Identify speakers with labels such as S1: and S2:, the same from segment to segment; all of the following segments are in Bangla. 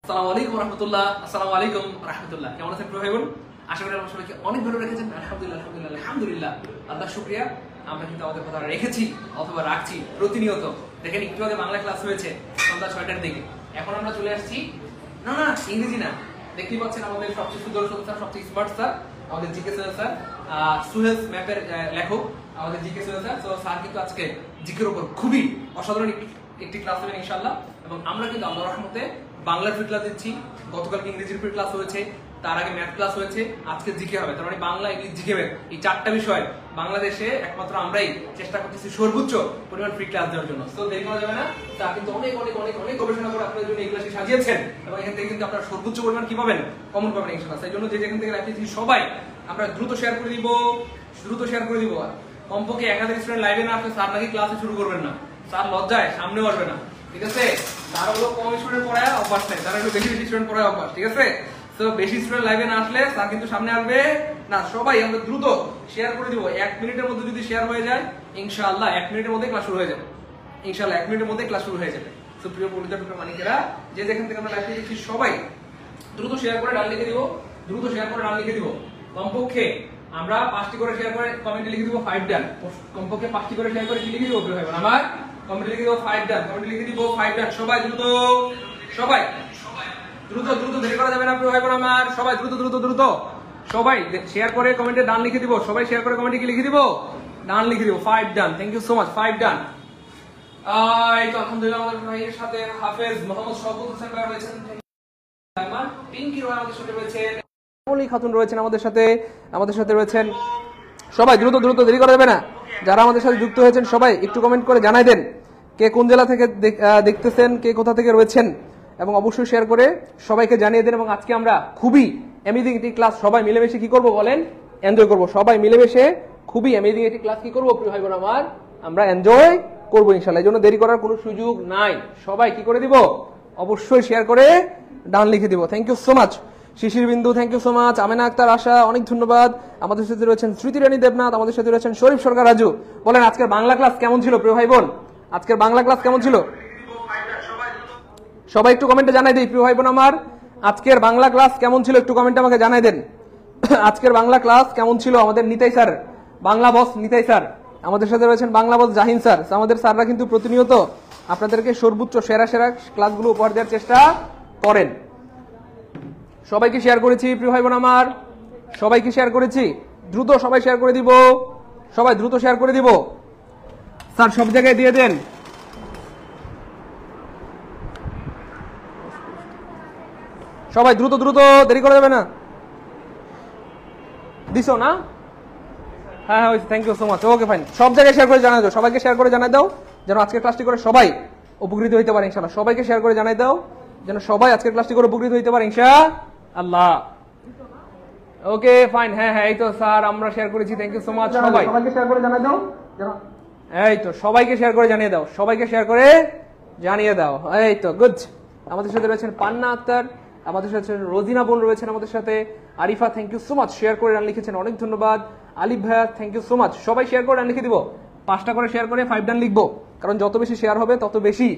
S1: আসসালামু আলাইকুম রাহমাতুল্লাহ। আসসালামু আলাইকুম রাহমাতুল্লাহ। কেমন আছেন ভাই বোন? আশা করি আপনারা সবাইকে অনেক ভালো রেখেছেন। আলহামদুলিল্লাহ আলহামদুলিল্লাহ আলহামদুলিল্লাহ, আল্লাহ শুকরিয়া। আমরা কিন্তু আমাদের কথা রেখেছি অথবা রাখছি প্রতিনিয়ত। দেখেন একটু আগে বাংলা ক্লাস হয়েছে সন্ধ্যা 6টার দিকে, এখন আমরা চলে আসছি না না ইংরেজি না, দেখতেই পাচ্ছেন আমাদের সবচেয়ে সুদর্শন স্যার, সবচেয়ে স্মার্ট স্যার, আমাদের জিকে স্যার, সুহেল ম্যাপের লেখক আমাদের জিকে স্যার। তো স্যার কিন্তু আজকে জিকের উপর খুবই অসাধারণ একটি ক্লাস দেবেন ইনশাআল্লাহ। এবং আমরা কিন্তু আল্লাহর রহমতে বাংলার ফ্রি ক্লাস দিচ্ছি। গতকালকে ইংরেজির ফ্রি ক্লাস হয়েছে, তার আগে ম্যাথ ক্লাস হয়েছে, আজকে জিকে হবে। তার মানে বাংলা, ইংলিশ, জিকে, ম্যাথ এই চারটা বিষয় বাংলাদেশে একমাত্র আমরাই চেষ্টা করতেছি সর্বোচ্চ পরিমাণ ফ্রি ক্লাস দেওয়ার জন্য। তো দেরি করা যাবে না। তা কিন্তু অনেক অনেক অনেক অনেক গবেষণা করে আপনাদের জন্য এই ক্লাসটি সাজিয়েছেন এবং এখান থেকে কিন্তু আপনারা সর্বোচ্চ পরিমাণ কি পাবেন, কমন পাবেন ইনশাআল্লাহ। সেই জন্য যে যেখান থেকে রাখতেছি সবাই আমরা দ্রুত শেয়ার করে দিব, দ্রুত শেয়ার করে দিব। কমপক্ষে 1000 স্টুডেন্ট লাইভে না আসলে স্যার নাকি ক্লাসে শুরু করবেন না, স্যার লজ্জায় সামনেও আসবে না, ঠিক আছে? তার হলো কম স্টুডেন্ট পড়ায় অভ্যাস নেই, তার একটু বেশি বেশি স্টুডেন্ট পড়ায় অভ্যাস, ঠিক আছে? তো বেশি স্টুডেন্ট লাইভে না আসলে স্যার কিন্তু সামনে আসবে না। সবাই আমরা দ্রুত শেয়ার করে দিব। 1 মিনিটের মধ্যে যদি শেয়ার হয়ে যায় ইনশাআল্লাহ 1 মিনিটের মধ্যে ক্লাস শুরু হয়ে যাবে। ইনশাআল্লাহ 1 মিনিটের মধ্যে ক্লাস শুরু হয়ে যাবে। তো প্রিয় পরিচিত মানিকেরা, যে যেখান থেকে আমরা লাইভে দেখছি সবাই দ্রুত শেয়ার করে ডান লিখে দিব, দ্রুত শেয়ার করে ডান লিখে দিব। কমপক্ষে আমরা 5টি করে শেয়ার করে কমেন্টে লিখে দিব 5 ডান। কমপক্ষে 5টি করে শেয়ার করে কি লিখে দিব প্রিয় ভাই বোন আমার? কমেন্টে লিখে দিব 5 ডান, কমেন্টে লিখে দিব 5 ডান। সবাই দ্রুত, সবাই দ্রুত দ্রুত, দেরি করা যাবে না প্রিয় ভাই বোন আমার। সবাই দ্রুত দ্রুত দ্রুত, সবাই শেয়ার করে কমেন্টে ডান লিখে দিব। সবাই শেয়ার করে কমেন্টে কি লিখে দিব? ডান লিখে দিব। 5 done. Thank you so much. 5 done. এই তো আলহামদুলিল্লাহ আমাদের ভাইয়ের সাথে হাফেজ মোহাম্মদ শওকত হোসেন ভাই রয়েছেন, আমার পিঙ্কি রয় আমাদের সাথে রয়েছেন, মলি খাতুন রয়েছেন আমাদের সাথে, আমাদের সাথে রয়েছেন। সবাই দ্রুত দ্রুত, দেরি করা যাবে না। যারা আমাদের সাথে যুক্ত হয়েছেন সবাই একটু কমেন্ট করে জানাই দেন কে কোন জেলা থেকে দেখতেছেন, কে কোথা থেকে রয়েছেন, এবং অবশ্যই শেয়ার করে সবাইকে জানিয়ে দেন। এবং আজকে আমরা খুবই অ্যামেজিং একটি ক্লাস সবাই মিলেমিশে কি করব বলেন? এনজয় করব। সবাই মিলেমিশে খুবই অ্যামেজিং একটি ক্লাস কি করব প্রিয় ভাই বোন আমার? আমরা এনজয় করবো ইনশাআল্লাহ। এই জন্য দেরি করার কোনো সুযোগ নাই। সবাই কি করে দিব? অবশ্যই শেয়ার করে ডান লিখে দিব। Thank you so much. Shishir Bindu, thank you so much. Amena Akter, Asha, অনেক ধন্যবাদ। আমাদের সাথে রয়েছেন স্মৃতি রানী দেবনাথ, আমাদের সাথে রয়েছেন শরীফ সরকার রাজু। বলেন আজকের বাংলা ক্লাস কেমন ছিল প্রিয় ভাই বোন? আজকের বাংলা ক্লাস কেমন ছিল? সবাই একটু কমেন্টে জানাই দেই প্রিয় ভাই বোন আমার, আজকের বাংলা ক্লাস কেমন ছিল একটু কমেন্টে আমাকে জানাই দেন। আজকের বাংলা ক্লাস কেমন ছিল? আমাদের নিতাই স্যার, বাংলা বস নিতাই স্যার, আমাদের সাথে রয়েছেন বাংলা বস জাহিন স্যার। আমাদের স্যাররা কিন্তু প্রতিনিয়ত আপনাদেরকে সর্বোচ্চ সেরা সেরা ক্লাসগুলো উপহার দেওয়ার চেষ্টা করেন। সবাইকে শেয়ার করেছি প্রিয় ভাই বোন আমার, সবাইকে শেয়ার করেছি। দ্রুত সবাই শেয়ার করে দিব, সবাই দ্রুত শেয়ার করে দিব। স্যার সব জায়গায় দিয়ে দেন। সবাই দ্রুত দ্রুত, দেরি করা যাবে না। দিছো না? হ্যাঁ হ্যাঁ, thank you so much. Okay fine, সব জায়গায় শেয়ার করে জানাই দাও, সবাইকে শেয়ার করে জানাই দাও যেন আজকের ক্লাসটি করে সবাই উপকৃত হইতে পারে ইনশাআল্লাহ। সবাইকে শেয়ার করে জানাই দাও যেন সবাই আজকের ক্লাসটি করে উপকৃত হইতে পারে ইনশাআল্লাহ। ওকে ফাইন, হ্যাঁ হ্যাঁ, এই তো স্যার আমরা শেয়ার করেছি, থ্যাংক ইউ সো মাচ। সবাইকে শেয়ার করে জানাই দাও, এই তো সবাইকে শেয়ার করে জানিয়ে দাও, সবাইকে শেয়ার করে জানিয়ে দাও। এই তো গুড। আমাদের সাথে রয়েছেন পান্না আক্তার, আমাদের সাথে রোজিনা বোন রয়েছেন আমাদের সাথে, Arifa thank you so much, share করে রান লিখেছেন, অনেক ধন্যবাদ। আলিফ ভাইয়া থ্যাংক ইউ সো মাচ। সবাই শেয়ার করে রান লিখে দিব, 5টা করে শেয়ার করে 5 ডান লিখবো, কারণ যত বেশি শেয়ার হবে তত বেশি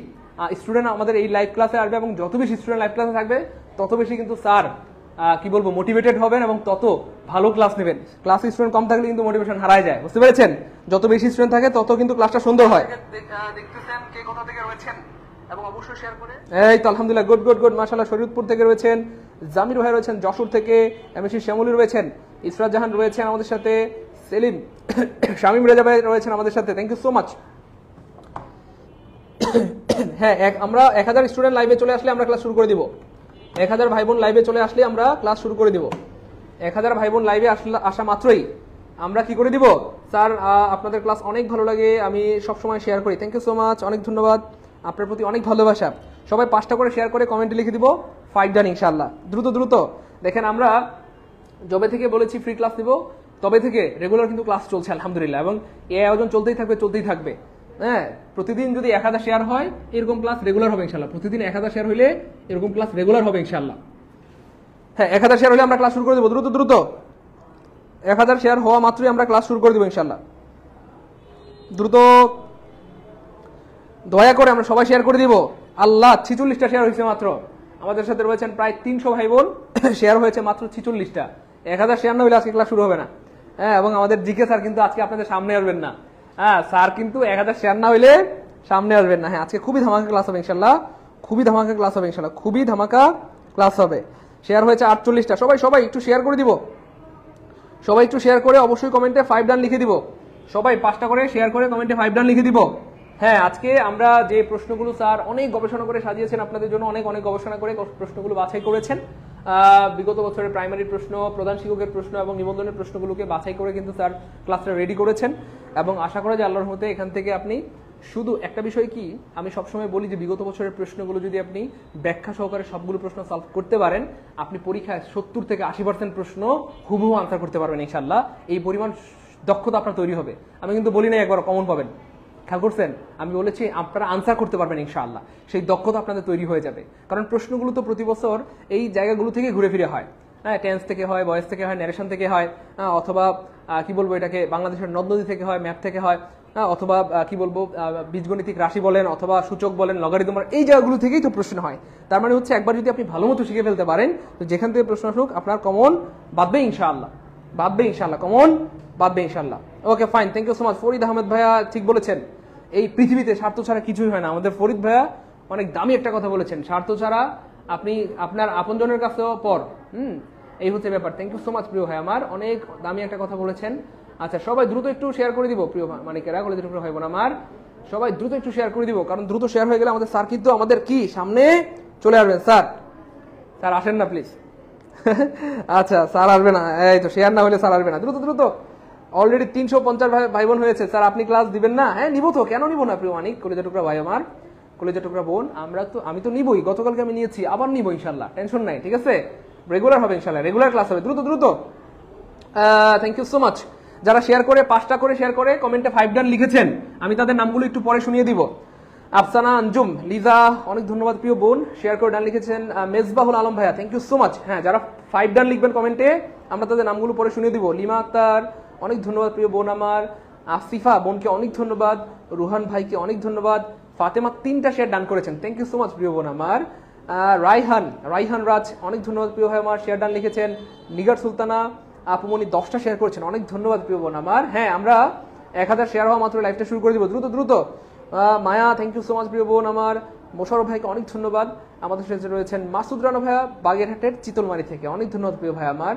S1: স্টুডেন্ট আমাদের এই লাইভ ক্লাসে আসবে, এবং যত বেশি স্টুডেন্ট লাইভ ক্লাসে থাকবে তত বেশি কিন্তু স্যার কি বলবো মোটিভেটেড হবেন এবং তত ভালো ক্লাস নেবেন। ক্লাসে স্টুডেন্ট কম থাকলে কিন্তু মোটিভেশন হারায় যায়, বুঝতে পেরেছেন? যত বেশি স্টুডেন্ট থাকে তত কিন্তু ক্লাসটা সুন্দর হয়। দেখতেছেন কে কোথা থেকে রয়েছেন এবং অবশ্যই শেয়ার করে। এই তো আলহামদুলিল্লাহ, গুড গুড গুড, মাশাআল্লাহ। শরীয়তপুর থেকে রয়েছেন জামির ভাই, রয়েছেন যশোর থেকে এমএসি শ্যামলী রয়েছেন, ইসরাত জাহান রয়েছেন আমাদের সাথে, সেলিম শামিম রেজা ভাই রয়েছেন আমাদের সাথে, থ্যাংক ইউ সো মাচ। হ্যাঁ, আমরা 1000 স্টুডেন্ট লাইভে চলে আসলে আমরা ক্লাস শুরু করে দিব। 1000 ভাই বোন লাইভে চলে আসলে আমরা ক্লাস শুরু করে দিব। 1000 ভাই বোন লাইভে আসা মাত্রই আমরা কি করে দিব? স্যার আপনাদের ক্লাস অনেক ভালো লাগে, আমি সবসময় শেয়ার করি, থ্যাংক ইউ সো মাচ, অনেক ধন্যবাদ, আপনার প্রতি অনেক ভালোবাসা। সবাই 5টা করে শেয়ার করে কমেন্টে লিখে দিব 5 ডান ইনশাআল্লাহ। দ্রুত দ্রুত, দেখেন আমরা যবে থেকে বলেছি ফ্রি ক্লাস দিব তবে থেকে রেগুলার কিন্তু ক্লাস চলছে আলহামদুলিল্লাহ, এবং এই আয়োজন চলতেই থাকবে, চলতেই থাকবে। হ্যাঁ, প্রতিদিন যদি 1000 শেয়ার হয় এরকম ক্লাস রেগুলার হবে ইনশাআল্লাহ। প্রতিদিন 1000 শেয়ার হইলে এরকম ক্লাস রেগুলার হবে ইনশাআল্লাহ। হ্যাঁ, 1000 শেয়ার হলে আমরা ক্লাস শুরু করে দেবো, দ্রুত দ্রুত। 1000 শেয়ার হওয়া মাত্রই আমরা ক্লাস শুরু করে দেবো ইনশাআল্লাহ। দ্রুত দয়া করে আমরা সবাই শেয়ার করে দিব। আল্লাহ 46টা শেয়ার হয়েছে মাত্র, আমাদের সাথে রয়েছেন প্রায় 300 ভাই বোন, শেয়ার হয়েছে মাত্র 46টা। 1000 শেয়ার না হলে আজকে ক্লাস শুরু হবে না। হ্যাঁ, এবং আমাদের জিকে স্যার কিন্তু আজকে আপনাদের সামনে আসবেন না। হ্যাঁ, স্যার কিন্তু 1000 শেয়ার না হইলে সামনে আসবেন না। হ্যাঁ, আজকে খুবই ধামাকা ক্লাস হবে ইনশাল্লাহ, খুবই ধামাকা ক্লাস হবে ইনশাল্লাহ, খুবই ধামাকা ক্লাস হবে। শেয়ার হয়েছে 48টা। সবাই সবাই একটু শেয়ার করে দিব, সবাই একটু শেয়ার করে অবশ্যই কমেন্টে 5 ডান লিখে দিব। সবাই 5টা করে শেয়ার করে কমেন্টে 5 ডান লিখে দিব। হ্যাঁ, আজকে আমরা যে প্রশ্নগুলো স্যার অনেক গবেষণা করে সাজিয়েছেন আপনাদের জন্য, অনেক অনেক গবেষণা করে প্রশ্নগুলো বাছাই করেছেন। বিগত বছরের প্রাইমারির প্রশ্ন, প্রধান শিক্ষকের প্রশ্ন এবং নিবন্ধনের প্রশ্নগুলোকে বাছাই করে কিন্তু স্যার ক্লাসটা রেডি করেছেন। এবং আশা করা যায় আল্লাহর রহমতে এখান থেকে আপনি শুধু একটা বিষয় কি আমি সবসময় বলি যে বিগত বছরের প্রশ্নগুলো যদি আপনি ব্যাখ্যা সহকারে সবগুলো প্রশ্ন সলভ করতে পারেন, আপনি পরীক্ষায় 70 থেকে 80% প্রশ্ন হুবহু আনসার করতে পারবেন ইনশাল্লাহ। এই পরিমাণ দক্ষতা আপনার তৈরি হবে। আমি কিন্তু বলি না একবার কমন পাবেন, খেয়াল করছেন? আমি বলেছি আপনারা আনসার করতে পারবেন ইনশাআল্লাহ। সেই দক্ষতা আপনাদের তৈরি হয়ে যাবে, কারণ প্রশ্নগুলো তো প্রতি বছর এই জায়গাগুলো থেকে ঘুরে ফিরে হয়। হ্যাঁ, টেন্স থেকে হয়, ভয়েস থেকে হয়, ন্যারেশন থেকে হয়, অথবা কি বলবো এটাকে বাংলাদেশের নদ নদী থেকে হয়, ম্যাপ থেকে হয়, অথবা কি বলবো বীজগণিতিক রাশি বলেন অথবা সূচক বলেন, লগারিদম, এই জায়গাগুলো থেকেই তো প্রশ্ন হয়। তার মানে হচ্ছে একবার যদি আপনি ভালো মতো শিখে ফেলতে পারেন, তো যেখান থেকে প্রশ্ন আসুক আপনার কমন বাঁধবে ইনশাআল্লাহ, বাঁধবে ইনশাআল্লাহ, কমন বাঁধবে ইনশাআল্লাহ। Okay fine, thank you so much. Farid Ahmed ভাইয়া ঠিক বলেছেন, এই পৃথিবীতে স্বার্থ ছাড়া কিছুই হয় না। আমাদের ফরিদ ভাইয়া অনেক দামি একটা কথা বলেছেন, স্বার্থ ছাড়া আপনি আপনার আপনজনের কাছেও পর। এই হচ্ছে ব্যাপার। থ্যাংক ইউ সো মাচ প্রিয় ভাই আমার, অনেক দামি একটা কথা বলেছেন। আচ্ছা, সবাই দ্রুত একটু শেয়ার করে দিব প্রিয় মানিকেরা, কলেজের উপরে ভাই বোন আমার, সবাই দ্রুত একটু শেয়ার করে দিব, কারণ দ্রুত শেয়ার হয়ে গেলে আমাদের স্যার কিন্তু আমাদের কি সামনে চলে আসবেন। স্যার স্যার আসেন না প্লিজ। আচ্ছা, স্যার আসবে না, এই তো শেয়ার না হলে স্যার আসবে না। দ্রুত দ্রুত, অলরেডি 350 ভাই বোন হয়েছে। স্যার আপনি ক্লাস দিবেন না? হ্যাঁ নিব তো, কেন নিব না প্রিয় মানিক, কলেজের টুকরা ভাই আমার, কলেজের টুকরা বোন, আমি তো নিবই। গতকালকে আমি নিয়েছি, আবার নিব ইনশাল্লাহ, টেনশন নাই, ঠিক আছে? রেগুলার হবে ইনশাল্লাহ, রেগুলার ক্লাস হবে। দ্রুত দ্রুত, থ্যাংক ইউ সো মাচ। যারা শেয়ার করে 5টা করে শেয়ার করে কমেন্টে 5 ডান লিখেছেন, আমি তাদের নামগুলো একটু পরে শুনিয়ে দিব। আফসানা আঞ্জুম, লিজা, অনেক ধন্যবাদ প্রিয় বোন, শেয়ার করে ডান লিখেছেন। মেজবাহুল আলম ভাইয়া, থ্যাংক ইউ সো মাচ। হ্যাঁ, যারা 5 ডান লিখবেন কমেন্টে, আমরা তাদের নামগুলো পরে শুনিয়ে দিব। লিমা আক্তার, অনেক ধন্যবাদ প্রিয় বোন আমার। আসিফা বোনকে অনেক ধন্যবাদ। রুহান ভাইকে অনেক ধন্যবাদ। ফাতেমা 3টা শেয়ার ডান করেছেন, থ্যাংক ইউ সো মাচ প্রিয় বোন আমার। রাইহান রাজ, অনেক ধন্যবাদ প্রিয় ভাই আমার, শেয়ার ডান লিখেছেন। নিগার সুলতানা আপুমনি 10টা শেয়ার করেছেন, অনেক ধন্যবাদ প্রিয় বোন আমার। হ্যাঁ, আমরা 1000 শেয়ার হওয়া মাত্র লাইভটা শুরু করে দিব, দ্রুত দ্রুত। মায়া, থ্যাংক ইউ সো মাচ প্রিয় বোন আমার। মোশারফ ভাইকে অনেক ধন্যবাদ। আমাদের সাথে রয়েছেন মাসুদ রানা ভাইয়া বাগেরহাটের চিতলমারি থেকে, অনেক ধন্যবাদ প্রিয় ভাই আমার।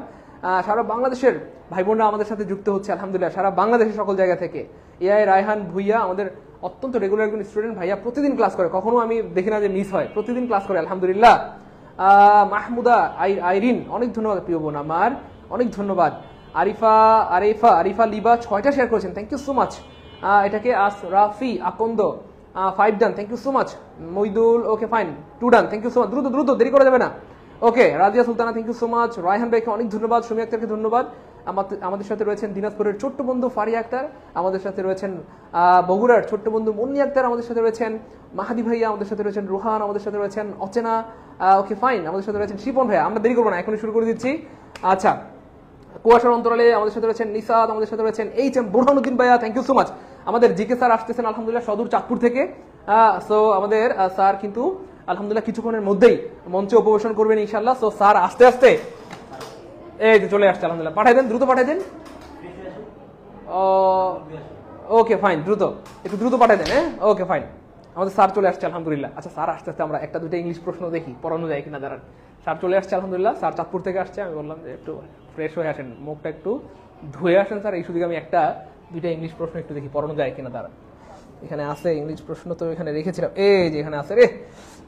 S1: সারা বাংলাদেশের ভাই বোনরা আমাদের সাথে যুক্ত হচ্ছে আলহামদুলিল্লাহ, সারা বাংলাদেশের সকল জায়গা থেকে। এআই রায়হান ভুইয়া আমাদের অত্যন্ত রেগুলার একজন স্টুডেন্ট ভাইয়া, প্রতিদিন ক্লাস করে, কখনো আমি দেখি না যে মিস হয়, প্রতিদিন ক্লাস করে আলহামদুলিল্লাহ। মাহমুদা আইরিন, অনেক ধন্যবাদ প্রিয় বোন আমার, অনেক ধন্যবাদ। আরিফা লিবা 6টা শেয়ার করেছেন, থ্যাংক ইউ সো মাচ। এটাকে Rafi Akand 5 done, thank you so much. Moidul, okay fine, 2 done, thank you so much. দ্রুত দ্রুত, দেরি করা যাবে না। Okay, Razia Sultana, thank you so much. Raihan ভাইকে অনেক ধন্যবাদ। সুমি আক্তারকে ধন্যবাদ। আমাদের সাথে রয়েছেন দিনাজপুরের ছোট্ট বন্ধু ফারিয়া আক্তার, আমাদের সাথে রয়েছেন বগুড়ার ছোট্ট বন্ধু মুন্নি আক্তার, আমাদের সাথে রয়েছেন মাহাদি ভাইয়া, আমাদের সাথে রয়েছেন রুহান, আমাদের সাথে রয়েছেন অচেনা, ওকে ফাইন, আমাদের সাথে রয়েছেন শিপন ভাইয়া। আমরা দেরি করবো না, এখনই শুরু করে দিচ্ছি। আচ্ছা, কুয়াশার অন্তরালে আমাদের সাথে রয়েছেন নিসাদ, আমাদের সাথে রয়েছেন এইচ.এম. বুরহানুদ্দিন ভাইয়া, থ্যাংক ইউ সো মাচ। আমাদের জিকে স্যার আসতেছেন আলহামদুলিল্লাহ সদর চাঁদপুর থেকে। সো আমাদের স্যার কিন্তু আলহামদুলিল্লাহ কিছুক্ষণের মধ্যেই মঞ্চে উপবেশন করবেন ইনশাল্লাহ। সো স্যার আস্তে আস্তে এই যে চলে আসছে আলহামদুলিল্লাহ, পাঠাই দেন, দ্রুত পাঠাই দেন। ওকে ফাইন, দ্রুত, একটু দ্রুত পাঠাই দেন। হ্যাঁ, ওকে ফাইন, আমাদের স্যার চলে আসছে আলহামদুলিল্লাহ। আচ্ছা, স্যার আস্তে আস্তে আমরা একটা দুটো ইংলিশ প্রশ্ন দেখি, পড়ানো যায় কিনা দাঁড়ান। স্যার চলে আসছে আলহামদুলিল্লাহ, স্যার চাঁদপুর থেকে আসছে। আমি বললাম যে একটু ফ্রেশ হয়ে আসেন, মুখটা একটু ধুয়ে আসেন স্যার, এই সুযোগে আমি একটা দুইটা ইংলিশ প্রশ্ন একটু দেখি পড়ানো যায় কিনা দাঁড়ান। এখানে আছে ইংলিশ প্রশ্ন, তো এখানে রেখেছিলাম, এই যে এখানে আছে,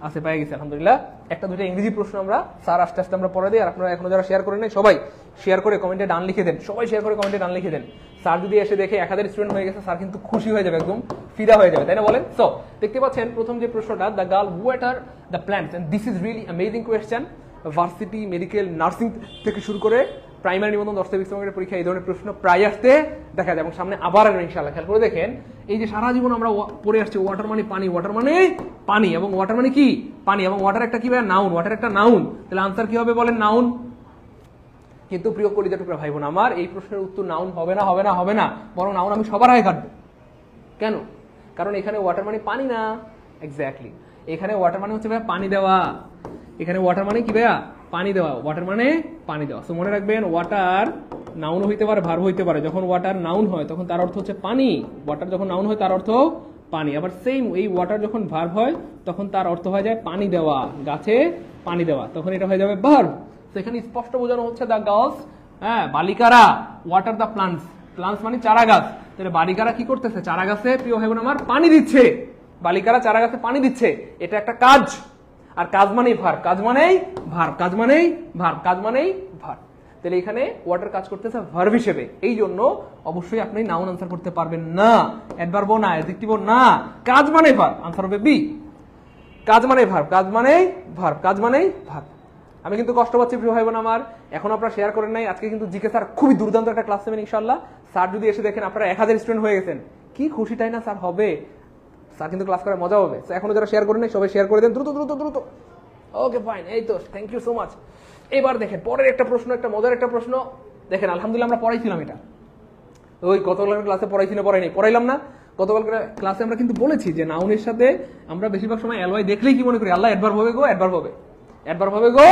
S1: আছে, পেয়ে গেছে আলহামদুলিল্লাহ। একটা দুইটা ইংরেজি প্রশ্ন আমরা স্যার আস্তে আস্তে আমরা পড়ে দিই। আর আপনারা এখনো যারা শেয়ার করেন নাই, সবাই শেয়ার করে কমেন্টে ডান লিখে দেন, সবাই শেয়ার করে কমেন্টে ডান লিখে দেন। স্যার যদি এসে দেখে 1000 স্টুডেন্ট হয়ে গেছে, স্যার কিন্তু খুশি হয়ে যাবে, একদম ফিদা হয়ে যাবে, তাই না বলেন? সো দেখতে পাচ্ছেন প্রথম যে প্রশ্নটা, the girl who water the plants, and this is really amazing question. Varsity, medical, nursing থেকে শুরু করে প্রাইমারি নিবন্ধন, 10টা বিশ্ববিদ্যালয়ের পরীক্ষা এই ধরনের প্রশ্ন প্রায় আসতে দেখা যায়, এবং সামনে আবার আসবে ইনশাআল্লাহ। খেয়াল করে দেখেন, এই যে সারা জীবন আমরা পড়ে আসছি ওয়াটার মানে পানি, ওয়াটার মানে পানি, এবং ওয়াটার মানে কি পানি, এবং ওয়াটার একটা কি ভাই নাউন, ওয়াটার একটা নাউন, তাহলে আনসার কি হবে বলেন? নাউন। কিন্তু প্রিয় কলিজা টুকরা ভাই বোন আমার, এই প্রশ্নের উত্তর নাউন হবে না, হবে না, হবে না, বরং নাউন আমি সবার আগে কাটবো। কেন? কারণ এখানে ওয়াটার মানে পানি না, এক্স্যাক্টলি, এখানে ওয়াটার মানে হচ্ছে ভাই পানি দেওয়া। এখানে ওয়াটার মানে কি ভাইয়া? পানি দেওয়া। ওয়াটার মানে পানি দেওয়া। সো মনে রাখবেন ওয়াটার নাউন হইতে পারে, ভার্ব হইতে পারে। যখন ওয়াটার নাউন হয় তখন তার অর্থ হচ্ছে পানি। ওয়াটার যখন নাউন হয় তার অর্থ পানি। আবার সেম এই ওয়াটার যখন ভার্ব হয় তখন তার অর্থ হয়ে যায় পানি দেওয়া, গাছে পানি দেওয়া, তখন এটা হয়ে যাবে ভার্ব। তো এখানে স্পষ্ট বোঝানো হচ্ছে দ্য গার্লস, হ্যাঁ, বালিকারা ওয়াটার দ্য প্লান্টস। প্লান্টস মানে চারা গাছ। তাহলে বালিকারা কি করতেছে? চারা গাছে, প্রিয় ভাই বোন আমার, পানি দিচ্ছে। বালিকারা চারা গাছে পানি দিচ্ছে, এটা একটা কাজ। আর কাজ মানেই ভার্ব, কাজ মানেই ভার্ব, কাজ মানেই ভার্ব, কাজ মানেই ভার্ব। তাহলে এখানে ওয়াটার কাজ করতেছে ভার্ব হিসেবে। এই জন্য অবশ্যই আপনি নাউন আনসার করতে পারবেন না, অ্যাডভার্বও না, অ্যাডজেক্টিভও না। কাজ মানে ভার্ব, আনসার হবে বি। কাজ মানে ভার্ব, কাজ মানেই ভার্ব, কাজ মানেই ভার্ব। আমি কিন্তু কষ্ট পাচ্ছি প্রিয় ভাই বোন আমার, এখন আপনারা শেয়ার করেন নাই। আজকে কিন্তু জিকে স্যার খুবই দুর্দান্ত একটা ক্লাস নেবেন ইনশাআল্লাহ। স্যার যদি এসে দেখেন আপনারা 1000 স্টুডেন্ট হয়ে গেছেন, কি খুশিটাই না স্যার হবে। স্যার কিন্তু ক্লাস করে মজা হবে। এখনো যারা শেয়ার করেন নাই সবাই শেয়ার করে দেন দ্রুত দ্রুত দ্রুত। ওকে ফাইন, এই তো, থ্যাংক ইউ সো মাচ। এবার দেখেন পরের একটা প্রশ্ন, একটা মজার একটা প্রশ্ন। দেখেন আলহামদুলিল্লাহ আমরা পড়াইছিলাম এটা, ওই গতকাল ক্লাসে পড়াইছি না, পড়াইলাম না? গতকাল ক্লাসে আমরা কিন্তু বলেছি যে নাউনের সাথে আমরা বেশিরভাগ সময় এলওয়াই দেখলেই কি মনে করি? আল্লাহ অ্যাডভার্ব হবে গো, অ্যাডভার্ব হবে, অ্যাডভার্ব হবে গো,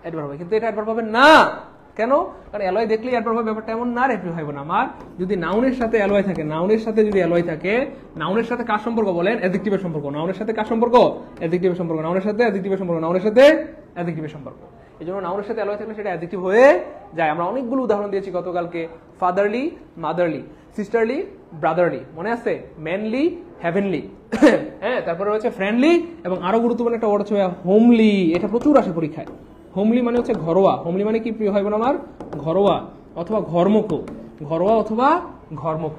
S1: অ্যাডভার্ব হবে। কিন্তু এটা অ্যাডভার্ব হবে না। কেন? কারণ এলওয়াই দেখলেই অ্যাডভার্ব হবে, ব্যাপারটা এমন না রে প্রিয় ভাই বোন আমার। যদি নাউনের সাথে এলওয়াই থাকে, নাউনের সাথে যদি এলওয়াই থাকে, নাউনের সাথে কার সম্পর্ক বলেন? অ্যাডজেক্টিভের সম্পর্ক। নাউনের সাথে কার সম্পর্ক? অ্যাডজেক্টিভের সম্পর্ক। নাউনের সাথে অ্যাডজেক্টিভের সম্পর্ক, নাউনের সাথে অ্যাডজেক্টিভের সম্পর্ক। এই জন্য নাউনের সাথে এলওয়াই থাকলে সেটা অ্যাডজেক্টিভ হয়ে যায়। আমরা অনেকগুলো উদাহরণ দিয়েছি গতকালকে। ফাদারলি, মাদারলি, সিস্টারলি, ব্রাদারলি, মনে আছে? ম্যানলি, হেভেনলি, হ্যাঁ, তারপরে হচ্ছে ফ্রেন্ডলি, এবং আরো গুরুত্বপূর্ণ একটা ওয়ার্ড হচ্ছে হোমলি। এটা প্রচুর আসে পরীক্ষায়। হোমলি মানে হচ্ছে ঘরোয়া। হোমলি মানে কি প্রিয় হয় আমার? ঘরোয়া অথবা ঘরমুখ, ঘরোয়া অথবা ঘরমুখ।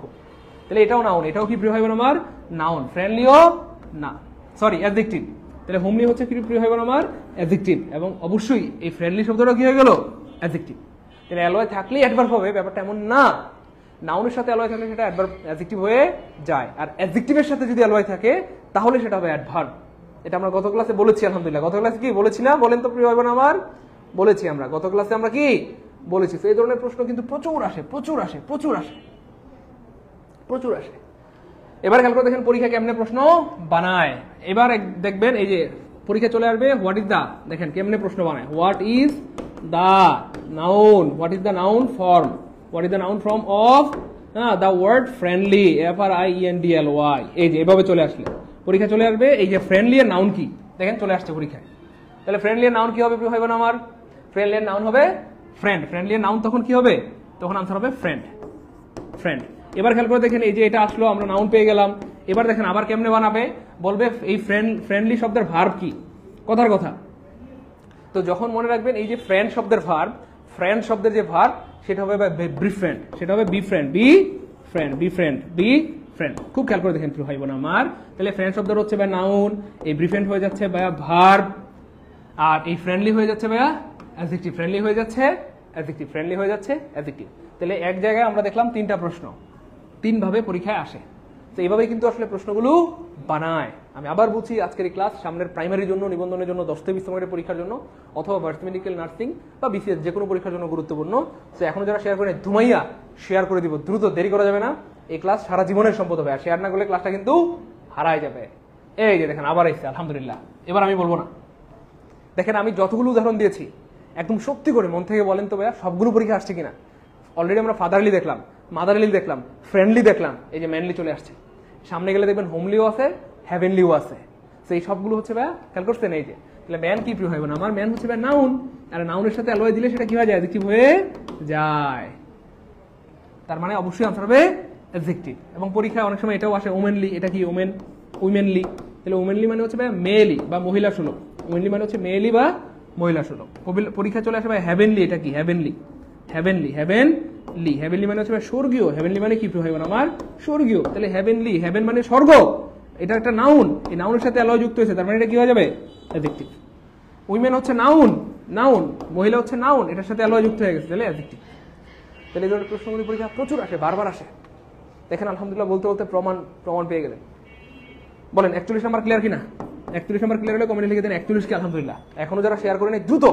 S1: তাহলে এটাও নাউন, এটাও কি প্রিয় হয় আমার? নাউন। ফ্রেন্ডলিও না, সরি, অ্যাডজেক্টিভ। তাহলে হোমলি হচ্ছে কি প্রিয় হয় আমার? অ্যাডজেক্টিভ। এবং অবশ্যই এই ফ্রেন্ডলি শব্দটা কি হয়ে গেল? অ্যাডজেক্টিভ। তাহলে অ্যালয় থাকলেই অ্যাডভার্ব হবে, ব্যাপারটা এমন না। নাউনের সাথে অ্যালয় থাকলে সেটা অ্যাডভার্ব, অ্যাডজেক্টিভ হয়ে যায়। আর অ্যাডজেক্টিভের সাথে যদি অ্যালয় থাকে তাহলে সেটা হবে অ্যাডভার্ব। এটা আমরা গত ক্লাসে বলেছি আলহামদুলিল্লাহ। গত ক্লাসে কি বলেছি না বলেন তো প্রিয় ভাই আমার? বলেছি আমরা গত ক্লাসে, আমরা কি বলেছি? এই ধরনের প্রশ্ন কিন্তু প্রচুর আসে, প্রচুর আসে, প্রচুর আসে, প্রচুর আসে। এবার খেয়াল করে দেখেন পরীক্ষা কেমনে প্রশ্ন বানায়। এবার দেখবেন এই যে পরীক্ষা চলে আসবে, হোয়াট ইজ দা, দেখেন কেমনে প্রশ্ন বানায়। What is the noun, what is the noun form, what is the noun form of the word friendly, FRIENDLY। এই যে এভাবে চলে আসলে পরীক্ষা চলে আসবে। এই যে ফ্রেন্ডলি এর নাউন কি, দেখেন চলে আসছে পরীক্ষায়। তাহলে ফ্রেন্ডলি এর নাউন কি হবে প্রিয় ভাই বোন আমার? ফ্রেন্ডলি এর নাউন হবে ফ্রেন্ড। ফ্রেন্ডলি এর নাউন তখন কি হবে? তখন আনসার হবে ফ্রেন্ড, ফ্রেন্ড। এবার খেয়াল করে দেখেন এই যে এটা আসলো, আমরা নাউন পেয়ে গেলাম। এবার দেখেন আবার কেমনে বানাবে, বলবে এই ফ্রেন্ডলি শব্দের ভার্ব কি, কথার কথা। তো যখন মনে রাখবেন এই যে ফ্রেন্ড শব্দের ভার্ব, ফ্রেন্ড শব্দের যে ভার্ব সেটা হবে বি ফ্রেন্ড, সেটা হবে be friend, be friend, be friend, be friend. খুব খেয়াল করে দেখেন প্রিয় ভাই বোন আমার। তাহলে ফ্রেন্ড শব্দের হচ্ছে ভাই নাউন, এই বি ফ্রেন্ড হয়ে যাচ্ছে ভাইয়া ভার্ব, আর এই ফ্রেন্ডলি হয়ে যাচ্ছে ভাইয়া অ্যাডজেক্টিভ, ফ্রেন্ডলি হয়ে যাচ্ছে অ্যাডজেক্টিভ, ফ্রেন্ডলি হয়ে যাচ্ছে অ্যাডজেক্টিভ। তাহলে এক জায়গায় আমরা দেখলাম তিনটা প্রশ্ন, তিনভাবে পরীক্ষায় আসে। তো এইভাবেই কিন্তু আসলে প্রশ্নগুলো বানায়। আমি আবার বলছি, আজকের এই ক্লাস সামনের প্রাইমারির জন্য, নিবন্ধনের জন্য, 10 থেকে 20 নম্বরের পরীক্ষার জন্য, অথবা ভার্সিটি মেডিকেল নার্সিং বা BCS যে কোনো পরীক্ষার জন্য গুরুত্বপূর্ণ। তো এখনো যারা শেয়ার করেন ধুমাইয়া শেয়ার করে দিব, দ্রুত, দেরি করা যাবে না। এই ক্লাস সারা জীবনের সম্পদ হবে, আর শেয়ার না করলে ক্লাসটা কিন্তু হারায় যাবে। এই যে দেখেন আবার এসছে আলহামদুলিল্লাহ। এবার আমি বলবো না, দেখেন আমি যতগুলো উদাহরণ দিয়েছি একদম সত্যি করে মন থেকে বলেন তো ভাইয়া সবগুলো পরীক্ষা আসছে কিনা। অলরেডি আমরা ফাদারলি দেখলাম, মাদারলি দেখলাম, ফ্রেন্ডলি দেখলাম, এই যে ম্যানলি চলে আসছে। সামনে গেলে দেখবেন হোমলিও আছে, হেভেনলিও আছে। সেই সবগুলো হচ্ছে ভাইয়া খেয়াল করছেন। এই যে তাহলে ম্যান কি প্রিয় হয় না আমার? ম্যান হচ্ছে ভাই নাউন, আর নাউনের সাথে অ্যালয় দিলে সেটা কি হয়ে যায়? অ্যাডজেক্টিভ হয়ে যায়। তার মানে অবশ্যই আনসার হবে অ্যাডজেক্টিভ। এবং পরীক্ষায় অনেক সময় এটাও আসে ওমেনলি, এটা কি ওমেন, উইমেনলি। তাহলে ওমেনলি মানে হচ্ছে ভাই মেয়েলি বা মহিলা সুলভ, ওমেনলি মানে হচ্ছে মেয়েলি বা মহিলা সুলভ। পরীক্ষা চলে আসে ভাই হেভেনলি, এটা কি হেভেনলি, হেভেনলি, হেভেনলি, হেভেনলি মানে হচ্ছে স্বর্গীয়। হেভেনলি মানে কি প্রিয় হয় আমার? স্বর্গীয়। তাহলে হেভেনলি, হেভেন মানে স্বর্গ, এটা একটা নাউন, এই নাউনের সাথে অ্যালয় যুক্ত হয়েছে, তার মানে এটা কি হয়ে যাবে? অ্যাডজেক্টিভ। উইমেন হচ্ছে নাউন, নাউন, মহিলা হচ্ছে নাউন, এটার সাথে অ্যালয় যুক্ত হয়ে গেছে, তাহলে অ্যাডজেক্টিভ। তাহলে এই ধরনের প্রশ্নগুলি পরীক্ষা প্রচুর আসে, বারবার আসে। দেখেন আলহামদুলিল্লাহ বলতে বলতে প্রমাণ পেয়ে গেলেন। বলেন 41 নাম্বার ক্লিয়ার কিনা? 41 নাম্বার ক্লিয়ার হলে কমেন্টে লিখে দেন 41 কি আলহামদুলিল্লাহ। এখনো যারা শেয়ার করেনি দ্রুত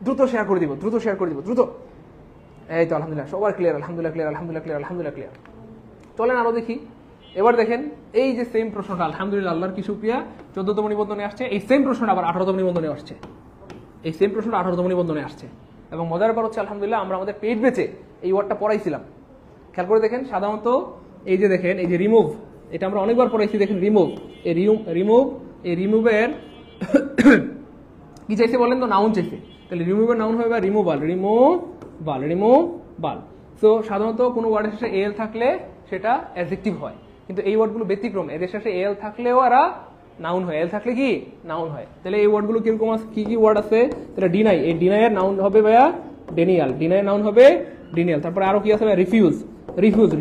S1: দ্রুত শেয়ার করে দিব, দ্রুত শেয়ার করে দিব, দ্রুত। এই তো আলহামদুলিল্লাহ সবার ক্লিয়ার, আলহামদুলিল্লাহ ক্লিয়ার, আলহামদুলিল্লাহ ক্লিয়ার, আলহামদুলিল্লাহ ক্লিয়ার। চলেন আরো দেখি। এবার দেখেন এই যে সেম প্রশ্নটা, আলহামদুলিল্লাহ আল্লাহর কি শুকরিয়া, 14তম নিবন্ধনে আসছে। এই সেম প্রশ্নটা আবার 18তম নিবন্ধনে আসছে। এই সেম প্রশ্নটা 18তম নিবন্ধনে আসছে। এবং মজার ব্যাপার হচ্ছে আলহামদুলিল্লাহ আমরা আমাদের পেট বেচে এই ওয়ার্ডটা পড়াইছিলাম। খেয়াল করে দেখেন, সাধারণত এই যে দেখেন এই যে রিমুভ, এটা আমরা অনেকবার পড়াইছি। দেখেন রিমুভ, এই রিমুভের কি চাইছে বলেন তো? নাউন চাইছে। তাহলে রিমুভের নাউন হবে রিমুভাল, রিমুভাল। সো সাধারণত কোনো ওয়ার্ডের শেষে এল থাকলে সেটা অ্যাডজেক্টিভ হয়, কিন্তু এই ওয়ার্ডগুলো ব্যতিক্রম। এদের শেষে এল থাকলেও এরা নাউন হয়, এল থাকলে কি নাউন হয়। তাহলে এই ওয়ার্ডগুলো কিরকম আছে, কি কি ওয়ার্ড আছে? তাহলে ডিনাই, এই ডিনাইয়ের নাউন হবে ভাইয়া ডেনিয়াল, ডিনাইয়ের নাউন হবে ডিনিয়াল। তারপরে আরো কি আছে ভাইয়া?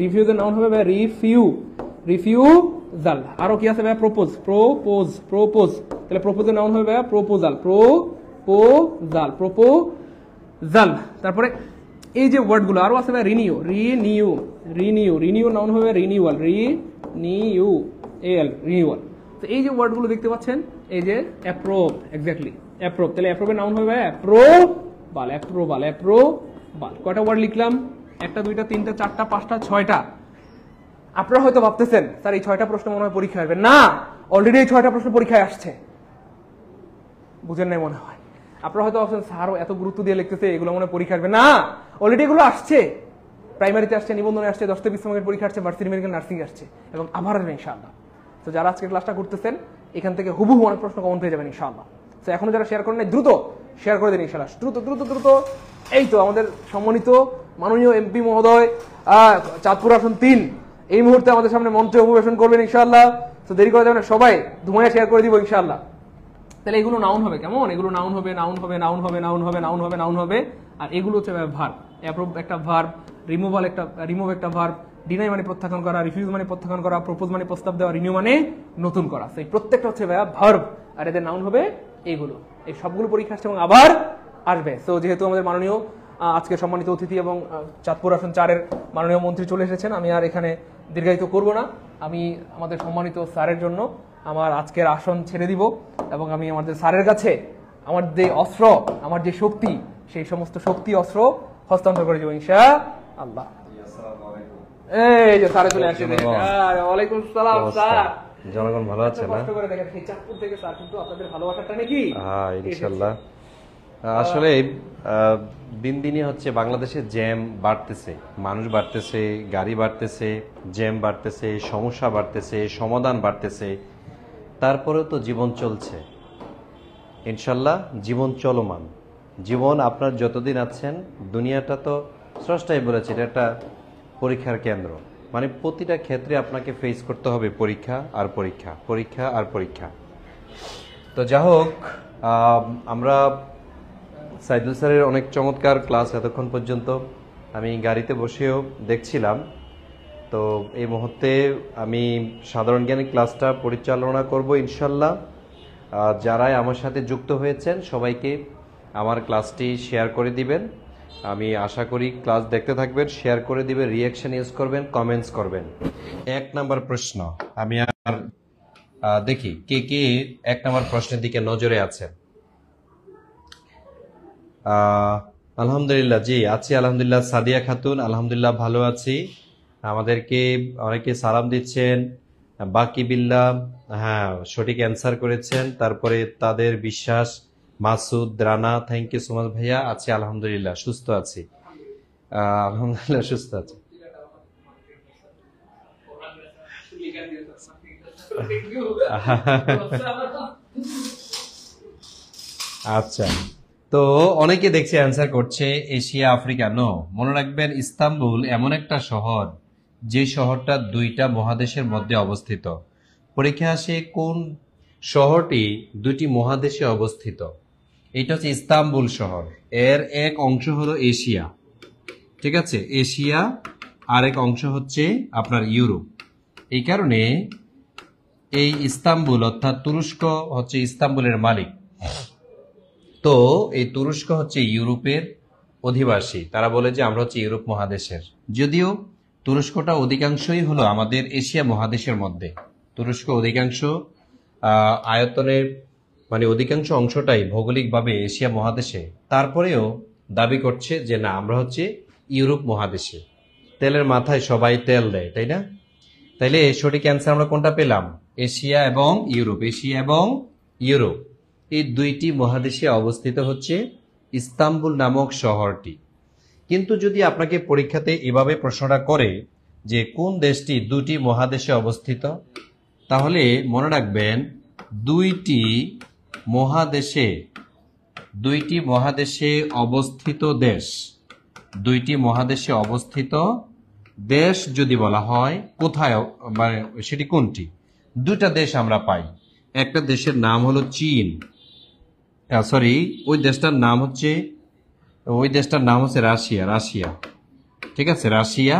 S1: রিফিউজের নাউন হবে ভাইয়া রিফিউজাল। আরো কি আছে ভাইয়া? প্রপোজ। তাহলে প্রপোজের নাউন হবে ভাইয়া প্রপোজাল। তারপরে এই যে ওয়ার্ডগুলো আরো আছে ভাইয়া রিনিউ নাউন হবে রিনিউয়াল, রিনিউয়াল। তো এই যে ওয়ার্ডগুলো দেখতে পাচ্ছেন, এই যে অ্যাপ্রোভ, এক্স্যাক্টলি অ্যাপ্রোভ। তাহলে অ্যাপ্রোভের নাউন হবে অ্যাপ্রোভাল। কয়টা ওয়ার্ড লিখলাম? 1 2 3 4 5 6টা। আপনারা হয়তো ভাবতেছেন স্যার এই 6টা প্রশ্ন মনে হয় পরীক্ষায় আসবে না, অলরেডি এই 6টা প্রশ্ন পরীক্ষায় আসছে। বুঝেন নাই মনে হয়। আপনারা হয়তো ভাবছেন স্যার এত গুরুত্ব দিয়ে লিখতেছে, এগুলো মনে হয় পরীক্ষা আসবে না, অলরেডি এগুলো আসছে। প্রাইমারিতে আসছে, নিবন্ধনে আসছে, 10 20 মার্কের পরীক্ষা আসছে, ভার্সিটি মেডিকেল নার্সিং আসছে, এবং আবার আসবে ইনশাআল্লাহ। তো যারা আজকে ক্লাসটা করতেছেন এখান থেকে হুবহু অনেক প্রশ্ন কমন পেয়ে যাবেন ইনশাআল্লাহ। তো এখনো যারা শেয়ার করেন নাই দ্রুত শেয়ার করে দেন ইনশাআল্লাহ, দ্রুত। এই তো আমাদের সম্মানিত মাননীয় এমপি মহোদয় চাঁদপুর আসন 3 এই মুহূর্তে আমাদের সামনে মঞ্চে অভিবেশন করবেন ইনশাআল্লাহ। তো দেরি করে যাবেন, সবাই ধুমায় শেয়ার করে দিব ইনশাআল্লাহ। তাহলে এগুলো নাউন হবে, কেমন? এগুলো নাউন হবে। আর এগুলো হচ্ছে ভার্ব। অ্যাপ্রুভ একটা ভার্ব, রিমুভ একটা ভার্ব, ডিনাই মানে প্রত্যাখ্যান করা, রিফিউজ মানে প্রত্যাখ্যান করা, প্রপোজ মানে প্রস্তাব দেওয়া, রিনিউ মানে নতুন করা। সেই প্রত্যেকটা হচ্ছে ভার্ব, আর এদের নাউন হবে এইগুলো। এই সবগুলো পরীক্ষা আসছে এবং আবার আসবে। তো যেহেতু আমাদের মাননীয় আজকে সম্মানিত অতিথি এবং চাঁদপুর আসন 4-এর মাননীয় মন্ত্রী চলে এসেছেন, আমি আর এখানে দীর্ঘায়িত করব না। আমি আমাদের সম্মানিত স্যারের জন্য আমার আজকের আসন ছেড়ে দিব, এবং আমি আমাদের স্যারের কাছে আমার যে অস্ত্র, আমার যে শক্তি, সেই সমস্ত শক্তি অস্ত্র হস্তান্তর করে দেবো ইনশাআল্লাহ। এই যে স্যারে চলে আসছে। ওয়ালাইকুম আসসালাম স্যার।
S2: জনগণ ভালো আছে না?
S1: কষ্ট করে দেখেন, চাঁদপুর থেকে স্যার কিন্তু আপনাদের ভালোবাসাটা নাকি?
S2: হ্যাঁ ইনশাআল্লাহ। আসলে দিন দিনই হচ্ছে বাংলাদেশে জ্যাম বাড়তেছে, মানুষ বাড়তেছে, গাড়ি বাড়তেছে, জ্যাম বাড়তেছে, সমস্যা বাড়তেছে, সমাধান বাড়তেছে, তারপরেও তো জীবন চলছে ইনশাআল্লাহ। জীবন চলমান, জীবন আপনার যতদিন আছেন, দুনিয়াটা তো স্রষ্টাই বলেছে এটা একটা পরীক্ষার কেন্দ্র। মানে প্রতিটা ক্ষেত্রে আপনাকে ফেস করতে হবে পরীক্ষা আর পরীক্ষা। তো যা হোক, আমরা সাইদুল স্যারের অনেক চমৎকার ক্লাস এতক্ষণ পর্যন্ত আমি গাড়িতে বসেও দেখছিলাম। তো এই মুহূর্তে আমি সাধারণ জ্ঞানের ক্লাসটা পরিচালনা করব ইনশাল্লাহ। যারাই আমার সাথে যুক্ত হয়েছেন সবাইকে আমার ক্লাসটি শেয়ার করে দিবেন। আমি আশা করি ক্লাস দেখতে থাকবেন, শেয়ার করে দিবেন, রিয়াকশন ইউজ করবেন, কমেন্টস করবেন। 1 নম্বর প্রশ্ন, আমি আর দেখি কে কে 1 নম্বর প্রশ্নের দিকে নজরে আছেন। আলহামদুলিল্লাহ, জি আছি আলহামদুলিল্লাহ। সাদিয়া খাতুন, আলহামদুলিল্লাহ ভালো আছি। আমাদেরকে অনেকে সালাম দিচ্ছেন। বাকি বিল্লাহ, হ্যাঁ সঠিক অ্যান্সার করেছেন। তারপরে তাদের বিশ্বাস, Masud, Rana, thank you so much ভাইয়া। আছি আলহামদুলিল্লাহ, সুস্থ আছি, আলহামদুলিল্লাহ সুস্থ আছি। আচ্ছা, তো অনেকে দেখছি অ্যান্সার করছে এশিয়া, আফ্রিকা। নো, মনে রাখবেন ইস্তাম্বুল এমন একটা শহর যে শহরটা 2টা মহাদেশের মধ্যে অবস্থিত। পরীক্ষা আসে কোন শহরটি 2টি মহাদেশে অবস্থিত। এটা হচ্ছে ইস্তাম্বুল শহর। এর এক অংশ হলো এশিয়া, ঠিক আছে, এশিয়া, আর এক অংশ হচ্ছে আপনার ইউরোপ। এই কারণে এই ইস্তাম্বুল অর্থাৎ তুরস্ক হচ্ছে ইস্তাম্বুলের মালিক। তো এই তুরস্ক হচ্ছে ইউরোপের অধিবাসী। তারা বলে যে আমরা হচ্ছে ইউরোপ মহাদেশের, যদিও তুরস্কটা অধিকাংশই হলো আমাদের এশিয়া মহাদেশের মধ্যে। তুরস্ক অধিকাংশ আয়তনের মানে অধিকাংশ অংশটাই ভৌগোলিকভাবে এশিয়া মহাদেশে, তারপরেও দাবি করছে যে না আমরা হচ্ছে ইউরোপ মহাদেশে। তেলের মাথায় সবাই তেল দেয়, তাই না? তাইলে সঠিক অ্যান্সার আমরা কোনটা পেলাম? এশিয়া এবং ইউরোপ, এশিয়া এবং ইউরোপ। এই দুইটি মহাদেশে অবস্থিত হচ্ছে ইস্তাম্বুল নামক শহরটি। কিন্তু যদি আপনাকে পরীক্ষাতে এভাবে প্রশ্নটা করে যে কোন দেশটি দুটি মহাদেশে অবস্থিত, তাহলে মনে রাখবেন দুইটি মহাদেশে অবস্থিত দেশ, দুইটি মহাদেশে অবস্থিত দেশ যদি বলা হয় কোথায়, মানে সেটি কোনটি? দুটা দেশ আমরা পাই। একটা দেশের নাম হলো চীন, সরি ওই দেশটার নাম হচ্ছে রাশিয়া। ঠিক আছে, রাশিয়া।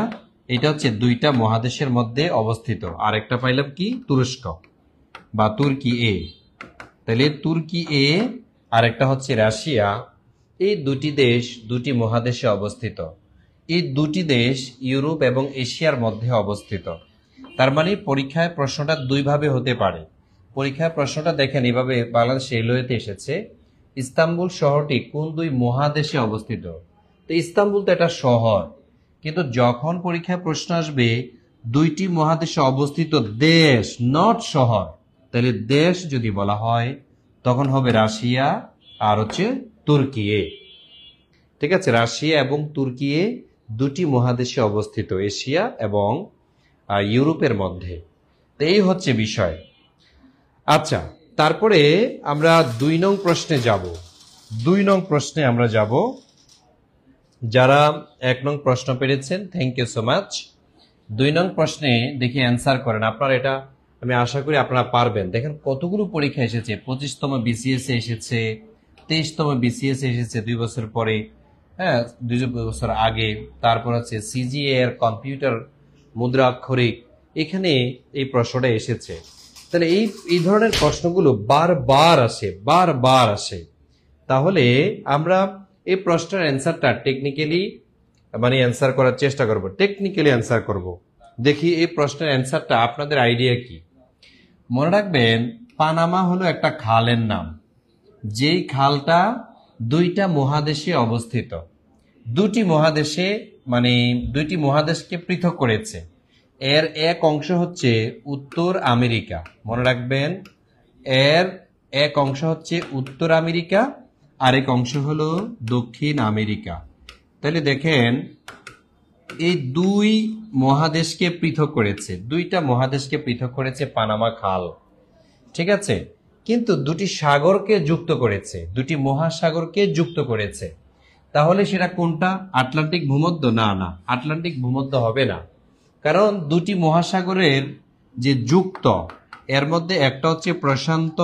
S2: এটা হচ্ছে দুইটা মহাদেশের মধ্যে অবস্থিত। আর একটা পাইলাম কি? তুরস্ক বা তুর্কি এ। তাহলে তুর্কি এ আর একটা হচ্ছে রাশিয়া। এই দুটি দেশ দুটি মহাদেশে অবস্থিত। এই দুটি দেশ ইউরোপ এবং এশিয়ার মধ্যে অবস্থিত। তার মানে পরীক্ষায় প্রশ্নটা দুইভাবে হতে পারে। পরীক্ষায় প্রশ্নটা দেখেন এভাবে, বাংলাদেশ রেলওয়েতে এসেছে, ইস্তাম্বুল শহরটি কোন দুই মহাদেশে অবস্থিত? তো ইস্তাম্বুল তো একটা শহর, কিন্তু যখন পরীক্ষায় প্রশ্ন আসবে দুইটি মহাদেশে অবস্থিত দেশ, নট শহর, তাহলে দেশ যদি বলা হয় তখন হবে রাশিয়া আর হচ্ছে তুর্কি এ। ঠিক আছে, রাশিয়া এবং তুর্কি এ দুটি মহাদেশে অবস্থিত, এশিয়া এবং ইউরোপের মধ্যে। তো এই হচ্ছে বিষয়। আচ্ছা, তারপরে আমরা 2 নং প্রশ্নে যাব। 2 নং প্রশ্নে আমরা যাব। যারা 1 নং প্রশ্ন পেরেছেন, থ্যাংক ইউ সো মাচ। 2 নং প্রশ্নে দেখি অ্যান্সার করেন আপনারা। এটা আমি আশা করি আপনারা পারবেন। দেখেন কতগুলো পরীক্ষা এসেছে। 25তম বিসিএস এসেছে, 23তম বিসিএস এসেছে 2 বছর পরে, হ্যাঁ 2 বছর আগে। তারপর আছে সিজিএ এর কম্পিউটার মুদ্রা অক্ষরিক, এখানে এই প্রশ্নটা এসেছে। তাহলে এই ধরনের প্রশ্নগুলো বারবার আসে। তাহলে আমরা এই প্রশ্নের অ্যান্সারটা টেকনিক্যালি অ্যান্সার করার চেষ্টা করব, টেকনিক্যালি অ্যান্সার করব। দেখি এই প্রশ্নের অ্যান্সারটা আপনাদের আইডিয়া কি। মনে রাখবেন পানামা হলো একটা খালের নাম, যেই খালটা দুইটা মহাদেশে অবস্থিত। দুটি মহাদেশকে পৃথক করেছে। এর এক অংশ হচ্ছে উত্তর আমেরিকা, মনে রাখবেন এর এক অংশ হচ্ছে উত্তর আমেরিকা, আরেক অংশ হলো দক্ষিণ আমেরিকা। তাহলে দেখেন এই দুই মহাদেশকে পৃথক করেছে, দুইটা মহাদেশকে পৃথক করেছে পানামা খাল। ঠিক আছে, কিন্তু দুটি সাগরকে যুক্ত করেছে, দুটি মহাসাগরকে যুক্ত করেছে। তাহলে সেটা কোনটা? আটলান্টিক ভূমধ্য? না, আটলান্টিক ভূমধ্য হবে না, কারণ দুটি মহাসাগরের যে যুক্ত, এর মধ্যে একটা হচ্ছে প্রশান্ত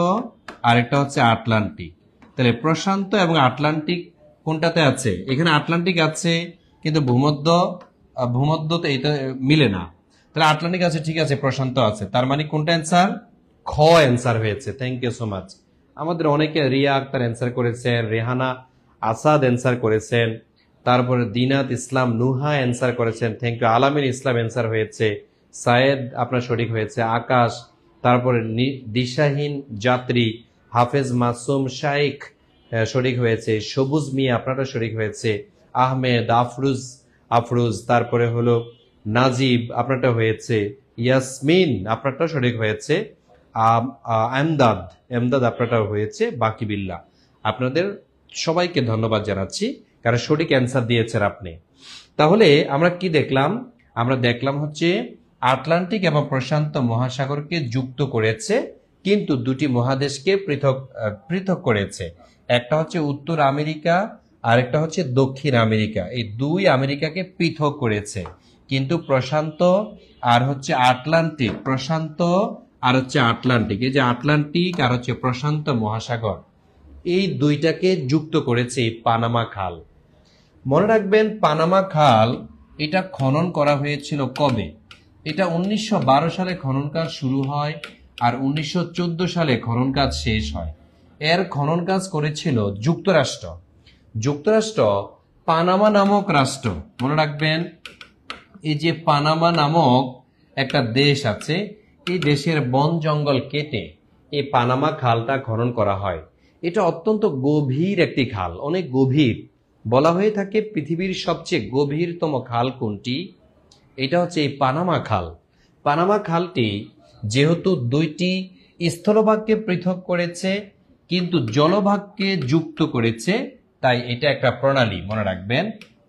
S2: আর একটা হচ্ছে আটলান্টিক। তাহলে প্রশান্ত এবং আটলান্টিক কোনটাতে আছে? এখানে আটলান্টিক আছে, কিন্তু ভূমধ্য তো এটা মিলে না। তাহলে আটলান্টিক আছে, ঠিক আছে, প্রশান্ত আছে। তার মানে কোনটা অ্যান্সার? খ অ্যান্সার হয়েছে। Thank you so much. আমাদের অনেকে রিয়া আক্তার অ্যান্সার করেছেন, রেহানা আসাদ অ্যান্সার করেছেন, তারপরে দিনাত ইসলাম নুহা অ্যান্সার করেছেন, থ্যাংক ইউ। আলামিন ইসলাম অ্যান্সার হয়েছে, সায়েদ আপনার সঠিক হয়েছে, আকাশ, তারপরে দিশাহীন যাত্রী, হাফেজ মাসুম শাইখ সঠিক হয়েছে, সবুজ মিয়া আপনারটা সঠিক হয়েছে, আহমেদ, আফরুজ, তারপরে হলো নাজিব আপনারটা হয়েছে, ইয়াসমিন আপনারটা সঠিক হয়েছে, এমদাদ আপনারটা হয়েছে, বাকি বিল্লাহ। আপনাদের সবাইকে ধন্যবাদ জানাচ্ছি, কারণ সঠিক অ্যান্সার দিয়েছেন আপনি। তাহলে আমরা কি দেখলাম? আমরা দেখলাম হচ্ছে আটলান্টিক এবং প্রশান্ত মহাসাগরকে যুক্ত করেছে, কিন্তু দুটি মহাদেশকে পৃথক করেছে। একটা হচ্ছে উত্তর আমেরিকা আর একটা হচ্ছে দক্ষিণ আমেরিকা। এই দুই আমেরিকাকে পৃথক করেছে, কিন্তু প্রশান্ত আর হচ্ছে আটলান্টিক, প্রশান্ত আর হচ্ছে আটলান্টিক, এই যে আটলান্টিক আর হচ্ছে প্রশান্ত মহাসাগর, এই দুইটাকে যুক্ত করেছে এই পানামা খাল। মনে রাখবেন পানামা খাল এটা খনন করা হয়েছিল কবে? এটা 1912 সালে খনন কাজ শুরু হয় আর 1914 সালে খনন কাজ শেষ হয়। এর খনন কাজ করেছিল যুক্তরাষ্ট্র পানামা নামক রাষ্ট্র। মনে রাখবেন এই যে পানামা নামক একটা দেশ আছে, এই দেশের বন জঙ্গল কেটে এই পানামা খালটা খনন করা হয়। এটা অত্যন্ত গভীর একটি খাল, অনেক গভীর। বলা হয়ে থাকে পৃথিবীর সবচেয়ে গভীরতম খাল কোনটি? এটা হচ্ছে এই পানামা খাল। পানামা খালটি যেহেতু দুইটি স্থলভাগকে পৃথক করেছে, কিন্তু জলভাগকে যুক্ত করেছে, তাই এটা একটা প্রণালী। মনে রাখবেন,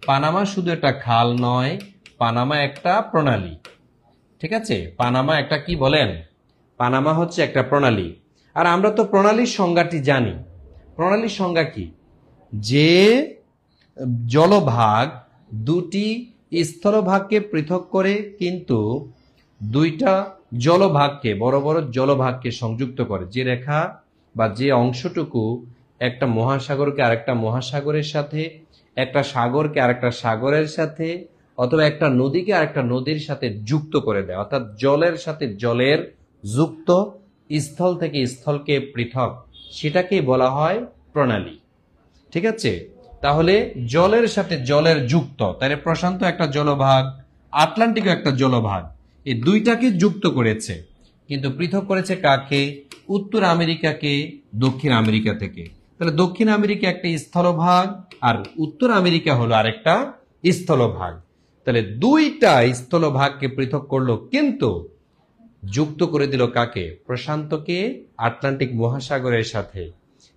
S2: পানামা শুধু একটা খাল নয়, পানামা একটা প্রণালী। ঠিক আছে, পানামা একটা কি বলেন, পানামা হচ্ছে একটা প্রণালী। আর আমরা তো প্রণালীর সংজ্ঞাটি জানি। প্রণালীর সংজ্ঞা কি? যে জলভাগ দুটি স্থলভাগকে পৃথক করে, কিন্তু দুইটা জলভাগকে, বড় বড় জলভাগকে সংযুক্ত করে। যে রেখা বা যে অংশটুকু একটা মহাসাগরকে আরেকটা মহাসাগরের সাথে, একটা সাগরকে আরেকটা সাগরের সাথে, অথবা একটা নদীকে আরেকটা নদীর সাথে যুক্ত করে দেয়, অর্থাৎ জলের সাথে জলের যুক্ত, স্থল থেকে স্থলকে পৃথক, সেটাকেই বলা হয় প্রণালী। ঠিক আছে, তাহলে জলের সাথে জলের যুক্ত, তাহলে প্রশান্ত একটা জলভাগ, আটলান্টিক একটা জলভাগ, এই দুইটাকে যুক্ত করেছে। কিন্তু পৃথক করেছে কাকে? উত্তর আমেরিকাকে দক্ষিণ আমেরিকা থেকে। তাহলে দক্ষিণ আমেরিকা একটা স্থলভাগ আর উত্তর আমেরিকা হলো আরেকটা স্থলভাগ। তাহলে দুইটা স্থলভাগকে পৃথক করলো, কিন্তু যুক্ত করে দিল কাকে? প্রশান্তকে আটলান্টিক মহাসাগরের সাথে।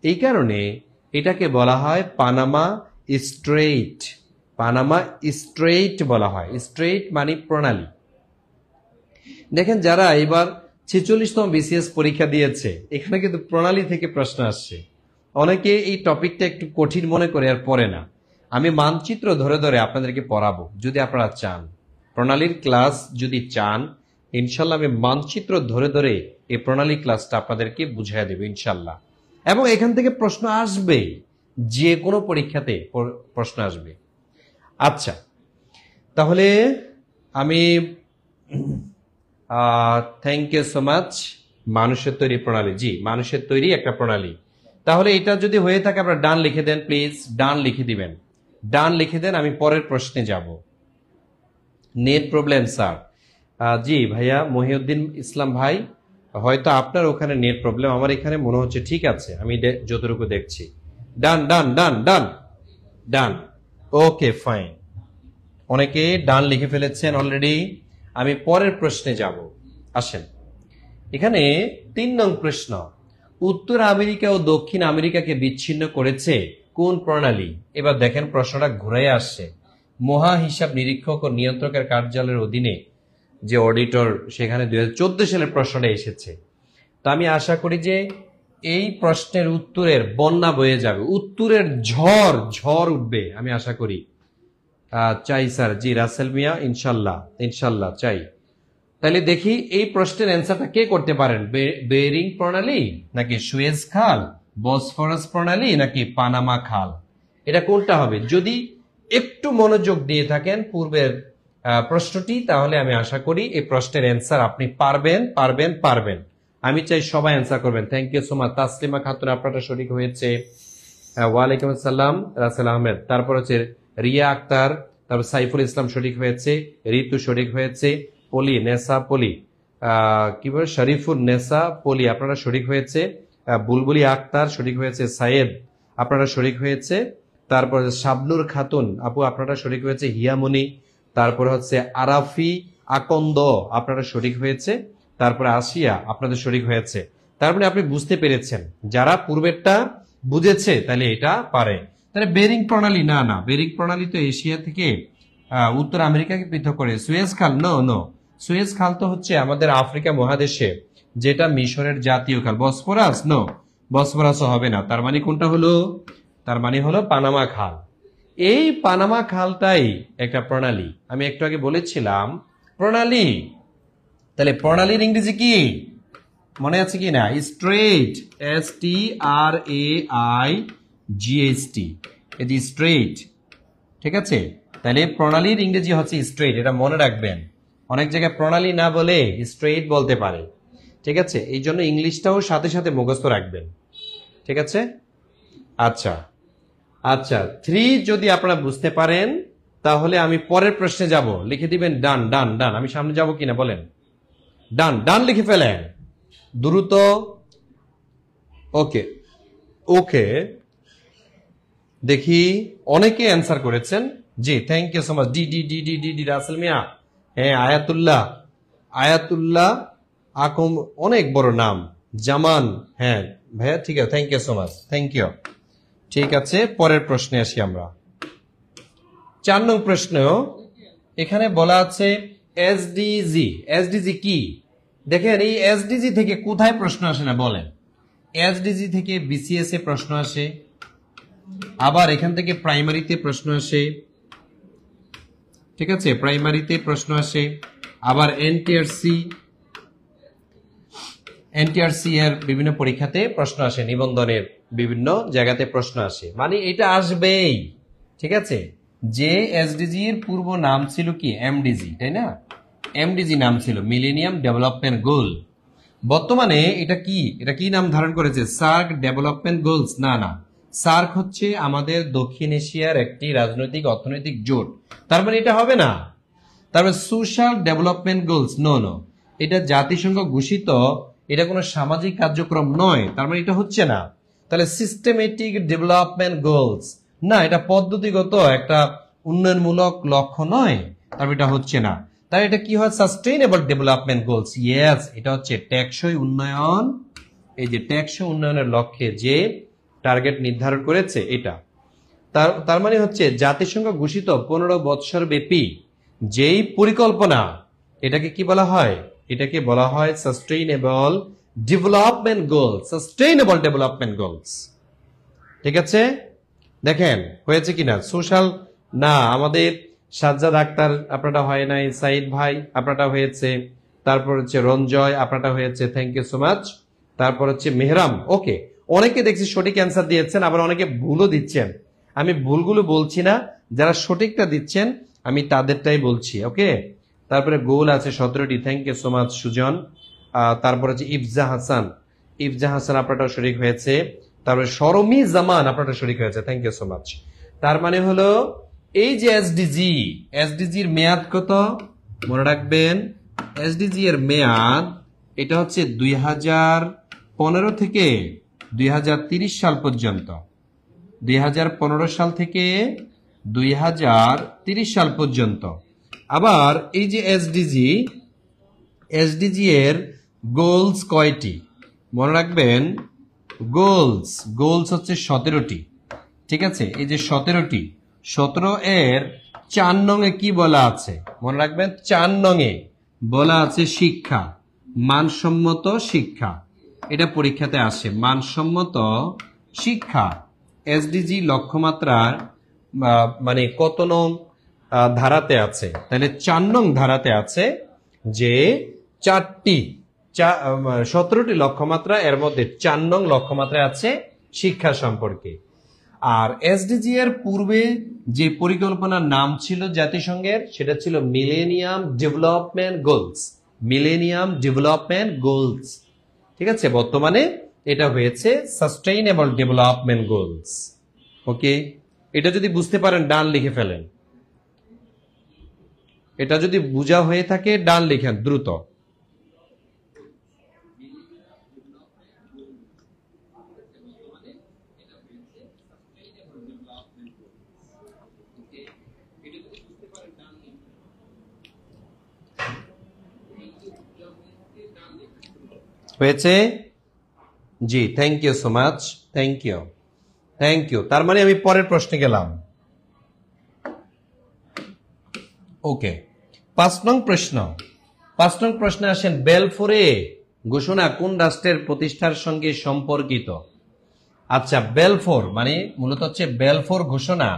S2: এই কারণে এটাকে বলা হয় পানামা স্ট্রেইট। পানামা স্ট্রেইট বলা হয়। স্ট্রেইট মানে প্রণালী। দেখেন, যারা এবার 46তম বিসিএস পরীক্ষা দিয়েছে, এখানে কিন্তু প্রণালী থেকে প্রশ্ন আসছে। অনেকে এই টপিকটা একটু কঠিন মনে করে আর পড়ে না। আমি মানচিত্র ধরে ধরে আপনাদেরকে পড়াবো, যদি আপনারা চান। প্রণালীর ক্লাস যদি চান, ইনশাল্লাহ আমি মানচিত্র ধরে ধরে এই প্রণালী ক্লাসটা আপনাদেরকে বুঝাই দেব ইনশাল্লাহ। এবং এখান থেকে প্রশ্ন আসবে, যে কোনো পরীক্ষাতে প্রশ্ন আসবে। আচ্ছা, তাহলে আমি থ্যাংক ইউ সো মাচ। মানুষের তৈরি প্রণালী, জি, মানুষের তৈরি একটা প্রণালী। তাহলে এটা যদি হয়ে থাকে আপনারা ডান লিখে দেন প্লিজ, ডান লিখে দিবেন, ডান লিখে দেন। আমি পরের প্রশ্নে যাব। Net problem sir? জি ভাইয়া, মহিউদ্দিন ইসলাম ভাই, হয়তো আপনার ওখানে নেট প্রবলেম, আমার এখানে মনে হচ্ছে ঠিক আছে, আমি যতটুকু দেখছি। ডান ডান ডান ডান ডান, ওকে ফাইন। অনেকে ডান লিখে ফেলেছেন অলরেডি। আমি পরের প্রশ্নে যাব। আসেন, এখানে 3 নং প্রশ্ন, উত্তর আমেরিকা ও দক্ষিণ আমেরিকাকে বিচ্ছিন্ন করেছে কোন প্রণালী? এবার দেখেন প্রশ্নটা ঘুরে আসছে। মহা হিসাব নিরীক্ষক ও নিয়ন্ত্রকের কার্যালয়ের অধীনে যে অডিটর, সেখানে 2014 সালের প্রশ্নটা এসেছে। তো আমি আশা করি যে এই প্রশ্নের উত্তরের বন্যা বয়ে যাবে, উত্তরের ঝড় ঝড় উঠবে, আমি আশা করি। চাই স্যার, জি রাসেল মিয়া, ইনশাল্লাহ ইনশাল্লাহ চাই। তাহলে দেখি এই প্রশ্নের অ্যান্সারটা কে করতে পারেন। বেরিং প্রণালী, নাকি সুয়েজ খাল, বসফরাস প্রণালী, নাকি পানামা খাল? এটা কোনটা হবে? যদি একটু মনোযোগ দিয়ে থাকেন পূর্বের প্রশ্নটি, তাহলে আমি আশা করি এই প্রশ্নের অ্যান্সার আপনি পারবেন পারবেন পারবেন। আমি চাই সবাই অ্যান্সার করবেন। Thank you so much. Taslima Khatun, আপনারা সঠিক হয়েছে। ওয়ালাইকুম আসসালাম রাসেল আহমেদ। তারপর হচ্ছে রিয়া আক্তার, তারপর সাইফুল ইসলাম সঠিক হয়েছে, ঋতু সঠিক হয়েছে, পলি নেসা পলি, কি বলে শরীফুল নেসা পলি, আপনারা সঠিক হয়েছে। বুলবুলি আক্তার সঠিক হয়েছে, সাইয়েদ আপনারা সঠিক হয়েছে। তারপর শাবনুর খাতুন আপু, আপনারা সঠিক হয়েছে, হিয়ামনি। তারপর হচ্ছে আরাফি আকন্দ, আপনারা সঠিক হয়েছে। তারপরে আসিয়া, আপনাদের সঠিক হয়েছে। তার মানে আপনি বুঝতে পেরেছেন, যারা পূর্বেরটা বুঝেছে তাহলে এটা পারে। তাহলে বেরিং প্রণালী, না না, বেরিং প্রণালী তো এশিয়া থেকে উত্তর আমেরিকাকে পৃথক করে। সুয়েজ খাল, নো নো, সুয়েজ খাল তো হচ্ছে আমাদের আফ্রিকা মহাদেশে, যেটা মিশরের জাতীয় খাল। বসফরাস, নো, বসফরাসও হবে না। তার মানে কোনটা হলো? তার মানে হলো পানামা খাল। এই পানামা খালটাই একটা প্রণালী। আমি একটু আগে বলেছিলাম প্রণালী। তাহলে প্রণালীর ইংরেজি কি মনে আছে কি না? স্ট্রেইট, STRAIGHT, এই যে স্ট্রেইট। ঠিক আছে, তাহলে প্রণালীর ইংরেজি হচ্ছে স্ট্রেইট, এটা মনে রাখবেন। অনেক জায়গায় প্রণালী না বলে স্ট্রেইট বলতে পারে। ঠিক আছে, এই জন্য ইংলিশটাও সাথে সাথে মুখস্থ রাখবেন। ঠিক আছে, আচ্ছা আচ্ছা। 3 যদি আপনারা বুঝতে পারেন, তাহলে আমি পরের প্রশ্নে যাব। লিখে দিবেন ডান ডান ডান। আমি সামনে যাব কিনা বলেন? ডান ডান লিখে ফেলেন দ্রুত। ওকে ওকে, দেখি অনেকে অ্যান্সার করেছেন। জি, thank you so much. D D D D D D Rasel Mia, হ্যাঁ। আয়াতুল্লাহ, আয়াতুল্লাহ আকম, অনেক বড় নাম। জামান, হ্যাঁ ভাইয়া ঠিক আছে, thank you so much, thank you. ঠিক আছে, পরের প্রশ্নে আসি আমরা। 4 নং প্রশ্ন, এখানে বলা আছে এসডিজি। এসডিজি কি? দেখেন এই এসডিজি থেকে কোথায় প্রশ্ন আসে না বলেন? এসডিজি থেকে বিসিএস এ প্রশ্ন আসে, আবার এখান থেকে প্রাইমারিতে প্রশ্ন আসে, ঠিক আছে, প্রাইমারিতে প্রশ্ন আসে, আবার এনটিআরসি এর বিভিন্ন পরীক্ষাতে প্রশ্ন আসে, নিবন্ধনের বিভিন্ন জায়গাতে প্রশ্ন আসে, মানে এটা আসবেই। ঠিক আছে, যে এসডিজি এর পূর্ব নাম ছিল কি এমডিজি, তাই না? এমডিজি নাম ছিল মিলেনিয়াম ডেভেলপমেন্ট গোল। বর্তমানে এটা কি, এটা কি নাম ধারণ করেছে? SAARC development goals. না না, সার্ক হচ্ছে আমাদের দক্ষিণ এশিয়ার একটি রাজনৈতিক অর্থনৈতিক জোট, তার মানে এটা হবে না। তারপরে social development goals, no no, এটা জাতিসংঘ ঘোষিত, এটা কোনো সামাজিক কার্যক্রম নয়, তার মানে এটা হচ্ছে না। তাহলে সিস্টেমেটিক ডেভেলপমেন্ট গোলস, না, এটা পদ্ধতিগত একটা উন্নয়নমূলক লক্ষ্য নয়, তারপর এটা হচ্ছে না। তাহলে এটা কি হয়? Sustainable development goals. ইয়েস, এটা হচ্ছে টেকসই উন্নয়ন। এই যে টেকসই উন্নয়নের লক্ষ্যে যে টার্গেট নির্ধারণ করেছে এটা, তার মানে হচ্ছে জাতিসংঘ ঘোষিত 15 বৎসর ব্যাপী যেই পরিকল্পনা, এটাকে কি বলা হয়? এটাকে বলা হয় sustainable development goals. Sustainable development goals, ঠিক আছে? দেখেন হয়েছে কিনা? সোশ্যাল, না, আমাদের সাজ্জাদ আক্তার আপনারটা হয় নাই, সাইদ ভাই আপনারটা হয়েছে, তারপর হচ্ছে রঞ্জয় আপনারটা হয়েছে, থ্যাংক ইউ সো মাচ। তারপর হচ্ছে মেহরাম, ওকে, অনেকে দেখছি সঠিক অ্যান্সার দিয়েছেন, আবার অনেকে ভুলও দিচ্ছেন। আমি ভুলগুলো বলছি না, যারা সঠিকটা দিচ্ছেন আমি তাদেরটাই বলছি, ওকে। তারপরে গোল আছে 17টি, thank you so much Sujan. তারপর হচ্ছে ইফজা হাসান আপনারটাও সঠিক হয়েছে। তারপরে সরমি জামান আপনারটা সঠিক হয়েছে, থ্যাংক ইউ সো মাচ। তার মানে হলো এই যে এসডিজি এর মেয়াদ কত মনে রাখবেন? এসডিজি এর মেয়াদ এটা হচ্ছে 2015 থেকে 2030 সাল পর্যন্ত। 2015 সাল থেকে 2030 সাল পর্যন্ত। আবার এই যে এসডিজি এর গোলস কয়টি মনে রাখবেন? গোলস হচ্ছে 17টি, ঠিক আছে? এই যে 17টি, 17 এর 4 নং এ কি বলা আছে মনে রাখবেন? 4 নং এ বলা আছে শিক্ষা, মানসম্মত শিক্ষা। এটা পরীক্ষাতে আসে, মানসম্মত শিক্ষা। এসডিজি লক্ষ্যমাত্রার মানে কত নং ধারাতে আছে? তাহলে 4 নং ধারাতে আছে যে 17টি লক্ষ্যমাত্রা, এর মধ্যে 4 নং লক্ষ্যমাত্রায় আছে শিক্ষা সম্পর্কে। আর এসডিজি এর পূর্বে যে পরিকল্পনার নাম ছিল জাতিসংঘের, সেটা ছিল মিলেনিয়াম ডেভেলপমেন্ট গোলস, ঠিক আছে? বর্তমানে এটা হয়েছে সাস্টেইনেবল ডেভেলপমেন্ট গোলস, ওকে। এটা যদি বুঝতে পারেন ডান লিখে ফেলেন, এটা যদি বোঝা হয়ে থাকে ডান লিখেন দ্রুত। হয়েছে? জি, thank you so much, thank you. তার মানে আমি পরের প্রশ্নে গেলাম, ওকে। 5 নং প্রশ্নে আসেন, বেলফোরে ঘোষণা কোন রাষ্ট্রের প্রতিষ্ঠার সঙ্গে সম্পর্কিত? আচ্ছা, বেলফোর মানে মূলত হচ্ছে বেলফোর ঘোষণা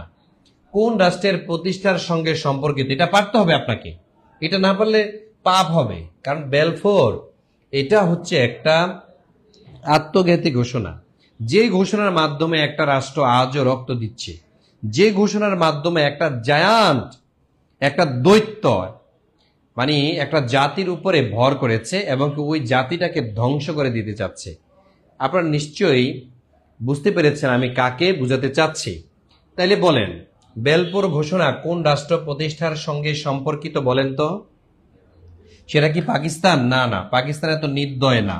S2: কোন রাষ্ট্রের প্রতিষ্ঠার সঙ্গে সম্পর্কিত, এটা পারতে হবে আপনাকে। এটা না পারলে পাপ হবে, কারণ বেলফোর এটা হচ্ছে একটা আত্মঘাতী ঘোষণা। যে ঘোষণার মাধ্যমে একটা রাষ্ট্র আজও রক্ত দিচ্ছে, যে ঘোষণার মাধ্যমে একটা জায়ান্ট, একটা দৈত্য, মানে একটা জাতির উপরে ভর করেছে এবং ওই জাতিটাকে ধ্বংস করে দিতে চাচ্ছে। আপনারা নিশ্চয়ই বুঝতে পেরেছেন আমি কাকে বুঝাতে চাচ্ছি। তাইলে বলেন, বেলফোর ঘোষণা কোন রাষ্ট্র প্রতিষ্ঠার সঙ্গে সম্পর্কিত বলেন তো? সেটা কি পাকিস্তান? না না, পাকিস্তান এত নির্দয় না,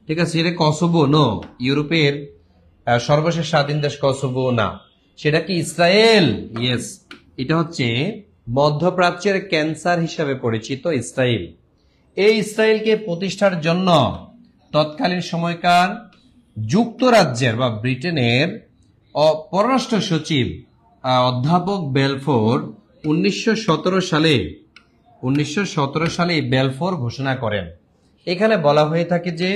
S2: ঠিক আছে। এটা কসোভো? নো, ইউরোপের সর্বশেষ স্বাধীন দেশ কসোভো না। সেটা কি ইসরায়েল? ইয়েস, এটা হচ্ছে মধ্যপ্রাচ্যের ক্যান্সার হিসাবে পরিচিত ইসরায়েল। এই ইসরায়েলকে প্রতিষ্ঠার জন্য তৎকালীন সময়কার যুক্তরাজ্যের বা ব্রিটেনের পররাষ্ট্র সচিব অধ্যাপক বেলফোর 1917 সালে বেলফোর ঘোষণা করেন। এখানে বলা হয়ে থাকে যে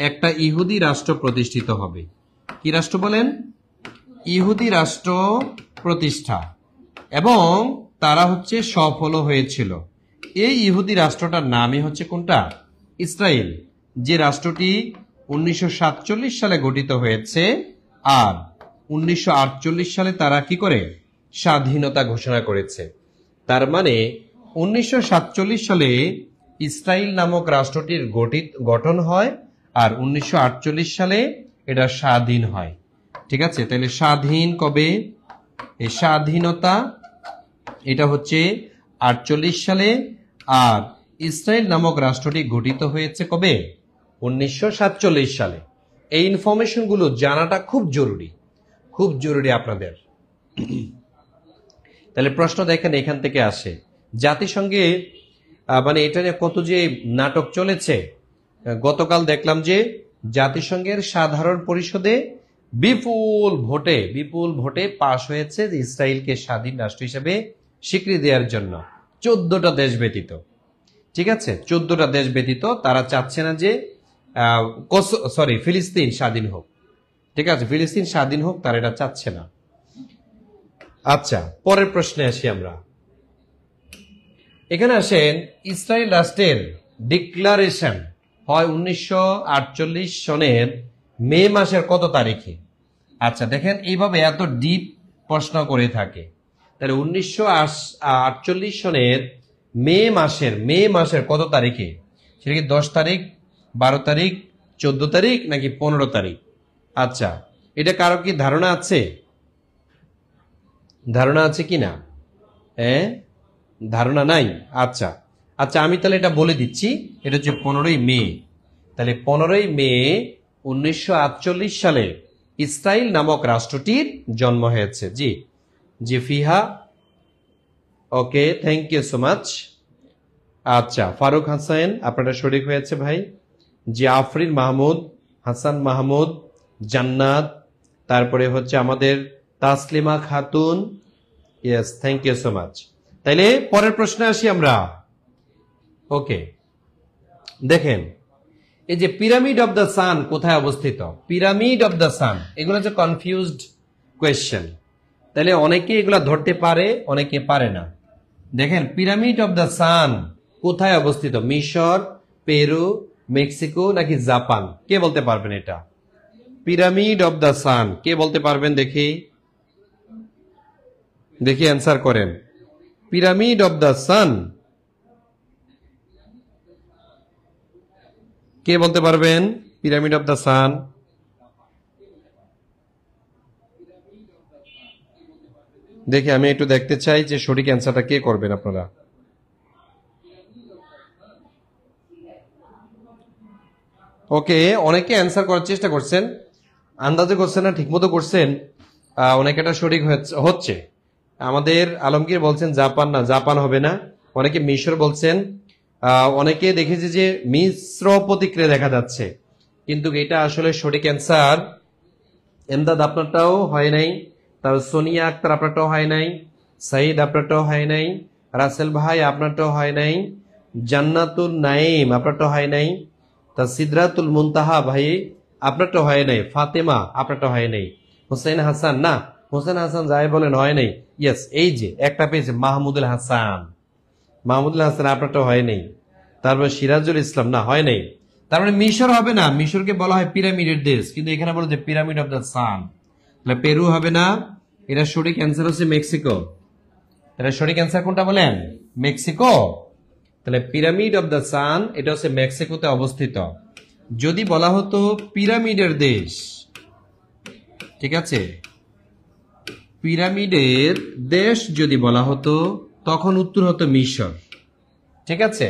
S2: একটা ইহুদি রাষ্ট্র প্রতিষ্ঠিত হবে। কি রাষ্ট্র বলেন? ইহুদি রাষ্ট্র প্রতিষ্ঠা, এবং তারা হচ্ছে সফল হয়েছিল। এই ইহুদি রাষ্ট্রটার নামই হচ্ছে কোনটা? ইসরায়েল, যে রাষ্ট্রটি 1947 সালে গঠিত হয়েছে, আর 1948 সালে তারা কি করে? স্বাধীনতা ঘোষণা করেছে। তার মানে 1947 সালে ইসরায়েল নামক রাষ্ট্রটির গঠন হয়, আর 1948 সালে এটা স্বাধীন হয়। ঠিক আছে, তাহলে স্বাধীন কবে? এই স্বাধীনতা এটা হচ্ছে 48 সালে, আর ইসরায়েল নামক রাষ্ট্রটি গঠিত হয়েছে কবে? 1947 সালে। এই ইনফরমেশনগুলো জানাটা খুব জরুরি আপনাদের। তাহলে প্রশ্ন দেখেন এখান থেকে আসে, জাতিসংঘে মানে এটা নিয়ে কত যে নাটক চলেছে। গতকাল দেখলাম যে জাতিসংঘের সাধারণ পরিষদে বিপুল ভোটে পাশ হয়েছে যে ইসরায়েলকে স্বাধীন রাষ্ট্র হিসেবে স্বীকৃতি দেওয়ার জন্য 14টা দেশ ব্যতীত। ঠিক আছে, 14টা দেশ ব্যতীত তারা চাচ্ছে না যে ফিলিস্তিন স্বাধীন হোক। ঠিক আছে, ফিলিস্তিন স্বাধীন হোক, তারা এটা চাচ্ছে না। আচ্ছা, পরের প্রশ্নে আসি আমরা। এখানে আসেন, ইসরায়েল রাষ্ট্রের ডিক্লারেশন হয় 1948 সনের মে মাসের কত তারিখে? আচ্ছা দেখেন, এইভাবে এত ডিপ প্রশ্ন করে থাকে। তাহলে 1948 সনের মে মাসের কত তারিখে? সেটা কি 10 তারিখ, 12 তারিখ, 14 তারিখ, নাকি 15 তারিখ? আচ্ছা, এটা কারো কি ধারণা আছে? ধারণা আছে কি না? ধারণা নাই? আচ্ছা, আমি তাহলে এটা বলে দিচ্ছি। এটা হচ্ছে 15ই মে। তাহলে 15ই মে 1948 সালে ইসরায়েল নামক রাষ্ট্রটির জন্ম হয়েছে। জি ফিহা, ওকে, থ্যাংক ইউ সো মাচ। আচ্ছা, ফারুক হাসান আপনারা সঠিক হয়েছে ভাই। জি আফরিন মাহমুদ, হাসান মাহমুদ, জান্নাত, তারপরে হচ্ছে আমাদের Taslima Khatun, yes, thank you so much. তাইলে পরের প্রশ্নে আসি আমরা। ওকে, দেখেন, এই যে পিরামিড অফ দ্য সান কোথায় অবস্থিত? পিরামিড অফ দ্য সান, এগুলো হচ্ছে কনফিউজড কোয়েশ্চেন। তাহলে অনেকে এগুলা ধরতে পারে, অনেকে পারে না। দেখেন, পিরামিড অফ দ্য সান কোথায় অবস্থিত? মিশর, পেরু, মেক্সিকো, নাকি জাপান? কে বলতে পারবেন এটা? পিরামিড অফ দ্য সান কে বলতে পারবেন? দেখি অ্যান্সার করেন। পিরামিড অফ দ্য সান কে বলতে পারবেন? Pyramid of the sun. দেখি, আমি একটু দেখতে চাই যে সঠিক অ্যান্সারটা কে করবেন আপনারা। ওকে, অনেকে অ্যান্সার করার চেষ্টা করছেন, আন্দাজে করছেন না, ঠিকমতো করছেন। অনেকে এটা সঠিক হচ্ছে। আমাদের আলমগীর বলছেন জাপান, না, জাপান হবে না। অনেকে মিশর বলছেন, অনেকে দেখেছি যে মিশ্র প্রতিক্রিয়া দেখা যাচ্ছে, কিন্তু এটা আসলে সঠিক অ্যান্সার। এমদাদ আপনারটাও হয় নাই, তারপর সোনিয়া আক্তার আপনারটাও হয় নাই, সাইদ আপনারটাও হয় নাই, রাসেল ভাই আপনারটাও হয় নাই, জান্নাতুল নাইম আপনারটাও হয় নাই, তা সিদরাতুল মুনতাহা ভাই আপনারটাও হয় নাই, ফাতেমা আপনারটাও হয় নাই, হোসেন হাসান, না, হোসেন হাসান যাই বলেন হয় নাই। ইয়েস, এই যে একটা পেয়েছে মাহমুদুল হাসান, আপনারটাও হয় নাই। তারপর সিরাজুল ইসলাম, না, হয় নাই। তার মানে মিশর হবে না, মিশরকে বলা হয় পিরামিডের দেশ, কিন্তু এখানে বলে যে পিরামিড অফ দ্য সান। তাহলে পেরু হবে না, এটা সঠিক অ্যান্সার হচ্ছে মেক্সিকো। তাহলে সঠিক অ্যান্সার কোনটা বলেন? মেক্সিকো। তাহলে পিরামিড অফ দ্য সান এটা হচ্ছে মেক্সিকোতে অবস্থিত। যদি বলা হতো পিরামিডের দেশ, ঠিক আছে, পিরামিডের দেশ যদি বলা হতো তখন উত্তর হতো মিশর। ঠিক আছে,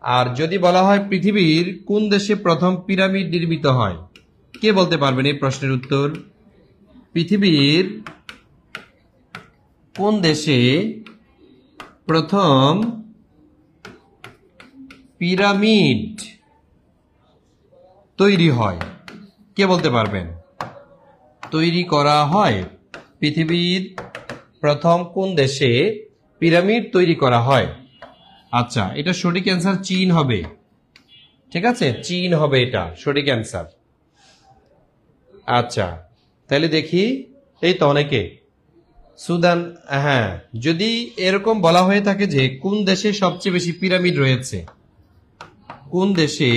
S2: আর যদি বলা হয় পৃথিবীর কোন দেশে প্রথম পিরামিড নির্মিত হয়, কে বলতে পারবেন এই প্রশ্নের উত্তর? পৃথিবীর কোন দেশে প্রথম পিরামিড তৈরি হয়? কে বলতে পারবেন? তৈরি করা হয় পৃথিবীর প্রথম কোন দেশে পিরামিড তৈরি করা হয়? আচ্ছা, এটা সঠিক অ্যান্সার চীন হবে। ঠিক আছে, চীন হবে এটা সঠিক অ্যান্সার। আচ্ছা, তাহলে দেখি, এই তো অনেকে সুদান। হ্যাঁ, যদি এরকম বলা হয়ে থাকে যে কোন দেশে সবচেয়ে বেশি পিরামিড রয়েছে, কোন দেশে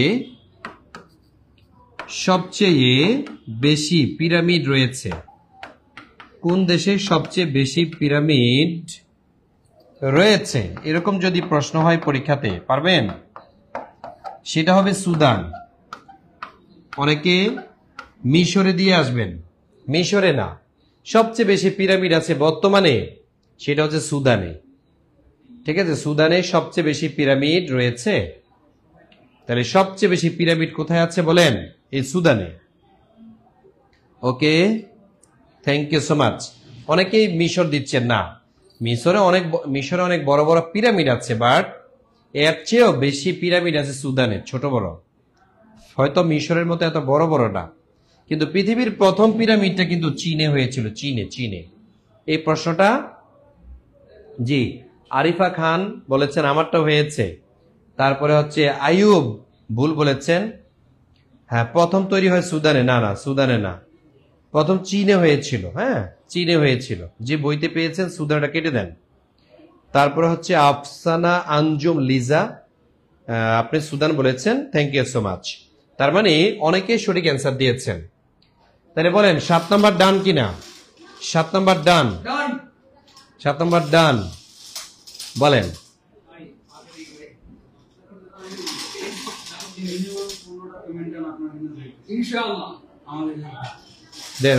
S2: সবচেয়ে বেশি পিরামিড রয়েছে, কোন দেশে সবচেয়ে বেশি পিরামিড রয়েছে, এরকম যদি প্রশ্ন হয় পরীক্ষাতে, পারবেন? সেটা হবে সুদান। অনেকে মিশরে দিয়ে আসবেন, মিশরে না, সবচেয়ে বেশি পিরামিড আছে বর্তমানে সেটা হচ্ছে সুদানে। ঠিক আছে, সুদানে সবচেয়ে বেশি পিরামিড রয়েছে। তাহলে সবচেয়ে বেশি পিরামিড কোথায় আছে বলেন? এই সুদানে। ওকে, থ্যাংক ইউ সো মাচ। অনেকেই মিশর দিচ্ছেন না, মিশরে অনেক বড় বড় পিরামিড আছে, বাট এর চেয়েও বেশি পিরামিড আছে সুদানে, ছোট বড়। হয়তো মিশরের মতো এত বড় বড় না, কিন্তু পৃথিবীর প্রথম পিরামিডটা কিন্তু চীনে হয়েছিল। চীনে এই প্রশ্নটা, জি আরিফা খান বলেছেন আমারটা হয়েছে। তারপরে হচ্ছে আইয়ুব ভুল বলেছেন। হ্যাঁ, প্রথম তৈরি হয় সুদানে। না, সুদানে না, প্রথম চীনে হয়েছিল। হ্যাঁ, চীনে হয়েছিল। যে বইতে পেয়েছেন সুদানটা কেটে দেন। তারপরে হচ্ছে আফসানা আঞ্জুম লিজা, আপনি সুদান বলেছেন, থ্যাংক ইউ সো মাচ। তার মানে অনেকে সঠিক অ্যান্সার দিয়েছেন। তাহলে বলেন 7 নাম্বার ডান কিনা? 7 নাম্বার ডান, 7 নাম্বার ডান বলেন।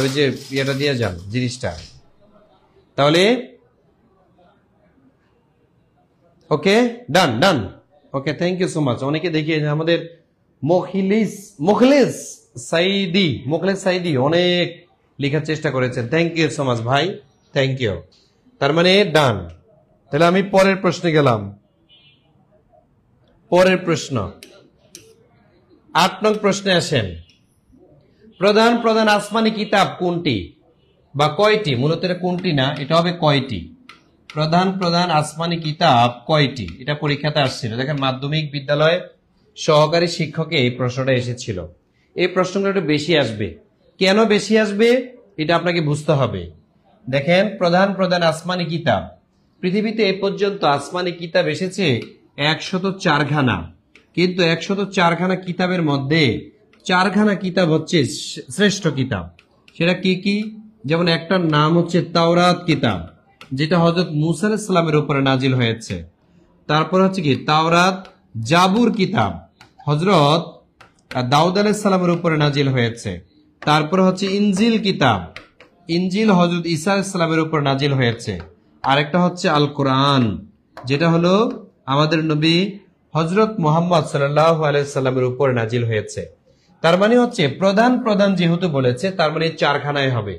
S2: ওই যে ইয়েটা দিয়ে যান জিনিসটা। তাহলে ওকে, ডান। ওকে, থ্যাংক ইউ সো মাচ। অনেকে দেখিয়ে আমাদের মোখলেস সাইদি অনেক লেখার চেষ্টা করেছেন, থ্যাংক ইউ সো মাচ ভাই, থ্যাংক ইউ। তার মানে ডান। তাহলে আমি পরের প্রশ্নে গেলাম। পরের প্রশ্ন 8 নং প্রশ্নে আসেন। প্রধান আসমানি কিতাব কোনটি বা কয়টি? মূলত এটা কোনটি না, এটা হবে কয়টি। প্রধান আসমানি কিতাব কয়টি, এটা পরীক্ষাতে আসছিল। দেখেন, মাধ্যমিক বিদ্যালয়ে সহকারী শিক্ষকে এই প্রশ্নটা এসেছিল। এই প্রশ্নটা একটু বেশি আসবে। কেন বেশি আসবে এটা আপনাকে বুঝতে হবে। দেখেন, প্রধান আসমানি কিতাব, পৃথিবীতে এ পর্যন্ত আসমানি কিতাব এসেছে 104খানা, কিন্তু 104খানা কিতাবের মধ্যে 4খানা কিতাব হচ্ছে শ্রেষ্ঠ কিতাব। সেটা কি কি? যেমন একটার নাম হচ্ছে তাওরাত কিতাব, যেটা হযরত মূসা আলাইহিস সালামের উপরে নাজিল হয়েছে। তারপর হচ্ছে কি তাওরাত জাবুর কিতাব, হযরত দাউদ আলাইহিস সালামের উপরে নাজিল হয়েছে। তারপর হচ্ছে ইনজিল কিতাব, ইনজিল হযরত ঈসা আলাইহিস সালামের উপর নাজিল হয়েছে। আরেকটা হচ্ছে আল কোরআন, যেটা হলো আমাদের নবী হযরত মুহাম্মদ সাল্লাল্লাহু আলাইহি সাল্লামের উপর নাজিল হয়েছে। তার মানে হচ্ছে প্রধান যেহেতু বলেছে, তার মানে 4খানায় হবে।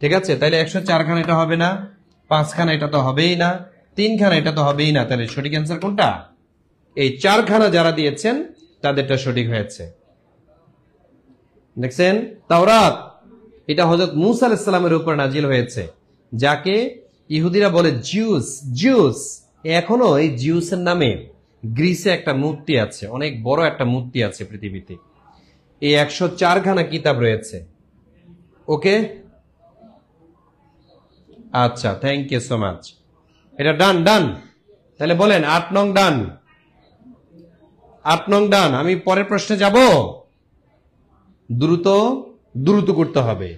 S2: ঠিক আছে, তাইলে 104খানা এটা হবে না, 5খানা এটা তো হবেই না, 3খানা এটা তো হবেই না। তাহলে সঠিক অ্যান্সার কোনটা? এই 4খানা যারা দিয়েছেন তাদেরটা সঠিক হয়েছে। দেখছেন, তাওরাত এটা হযরত মূসা আলাইহিস সালামের উপর নাজিল হয়েছে, যাকে ইহুদিরা বলে জিউস। এখনো এই জিউসের নামে গ্রিসে একটা মূর্তি আছে, অনেক বড় একটা মূর্তি আছে পৃথিবীতে। এই 104খানা কিতাব রয়েছে। ওকে, আচ্ছা, থ্যাংক ইউ সো মাচ। এটা ডান। তাহলে বলেন 8 নং ডান, 8 নং ডান। আমি পরের প্রশ্নে যাব, দ্রুত করতে হবে।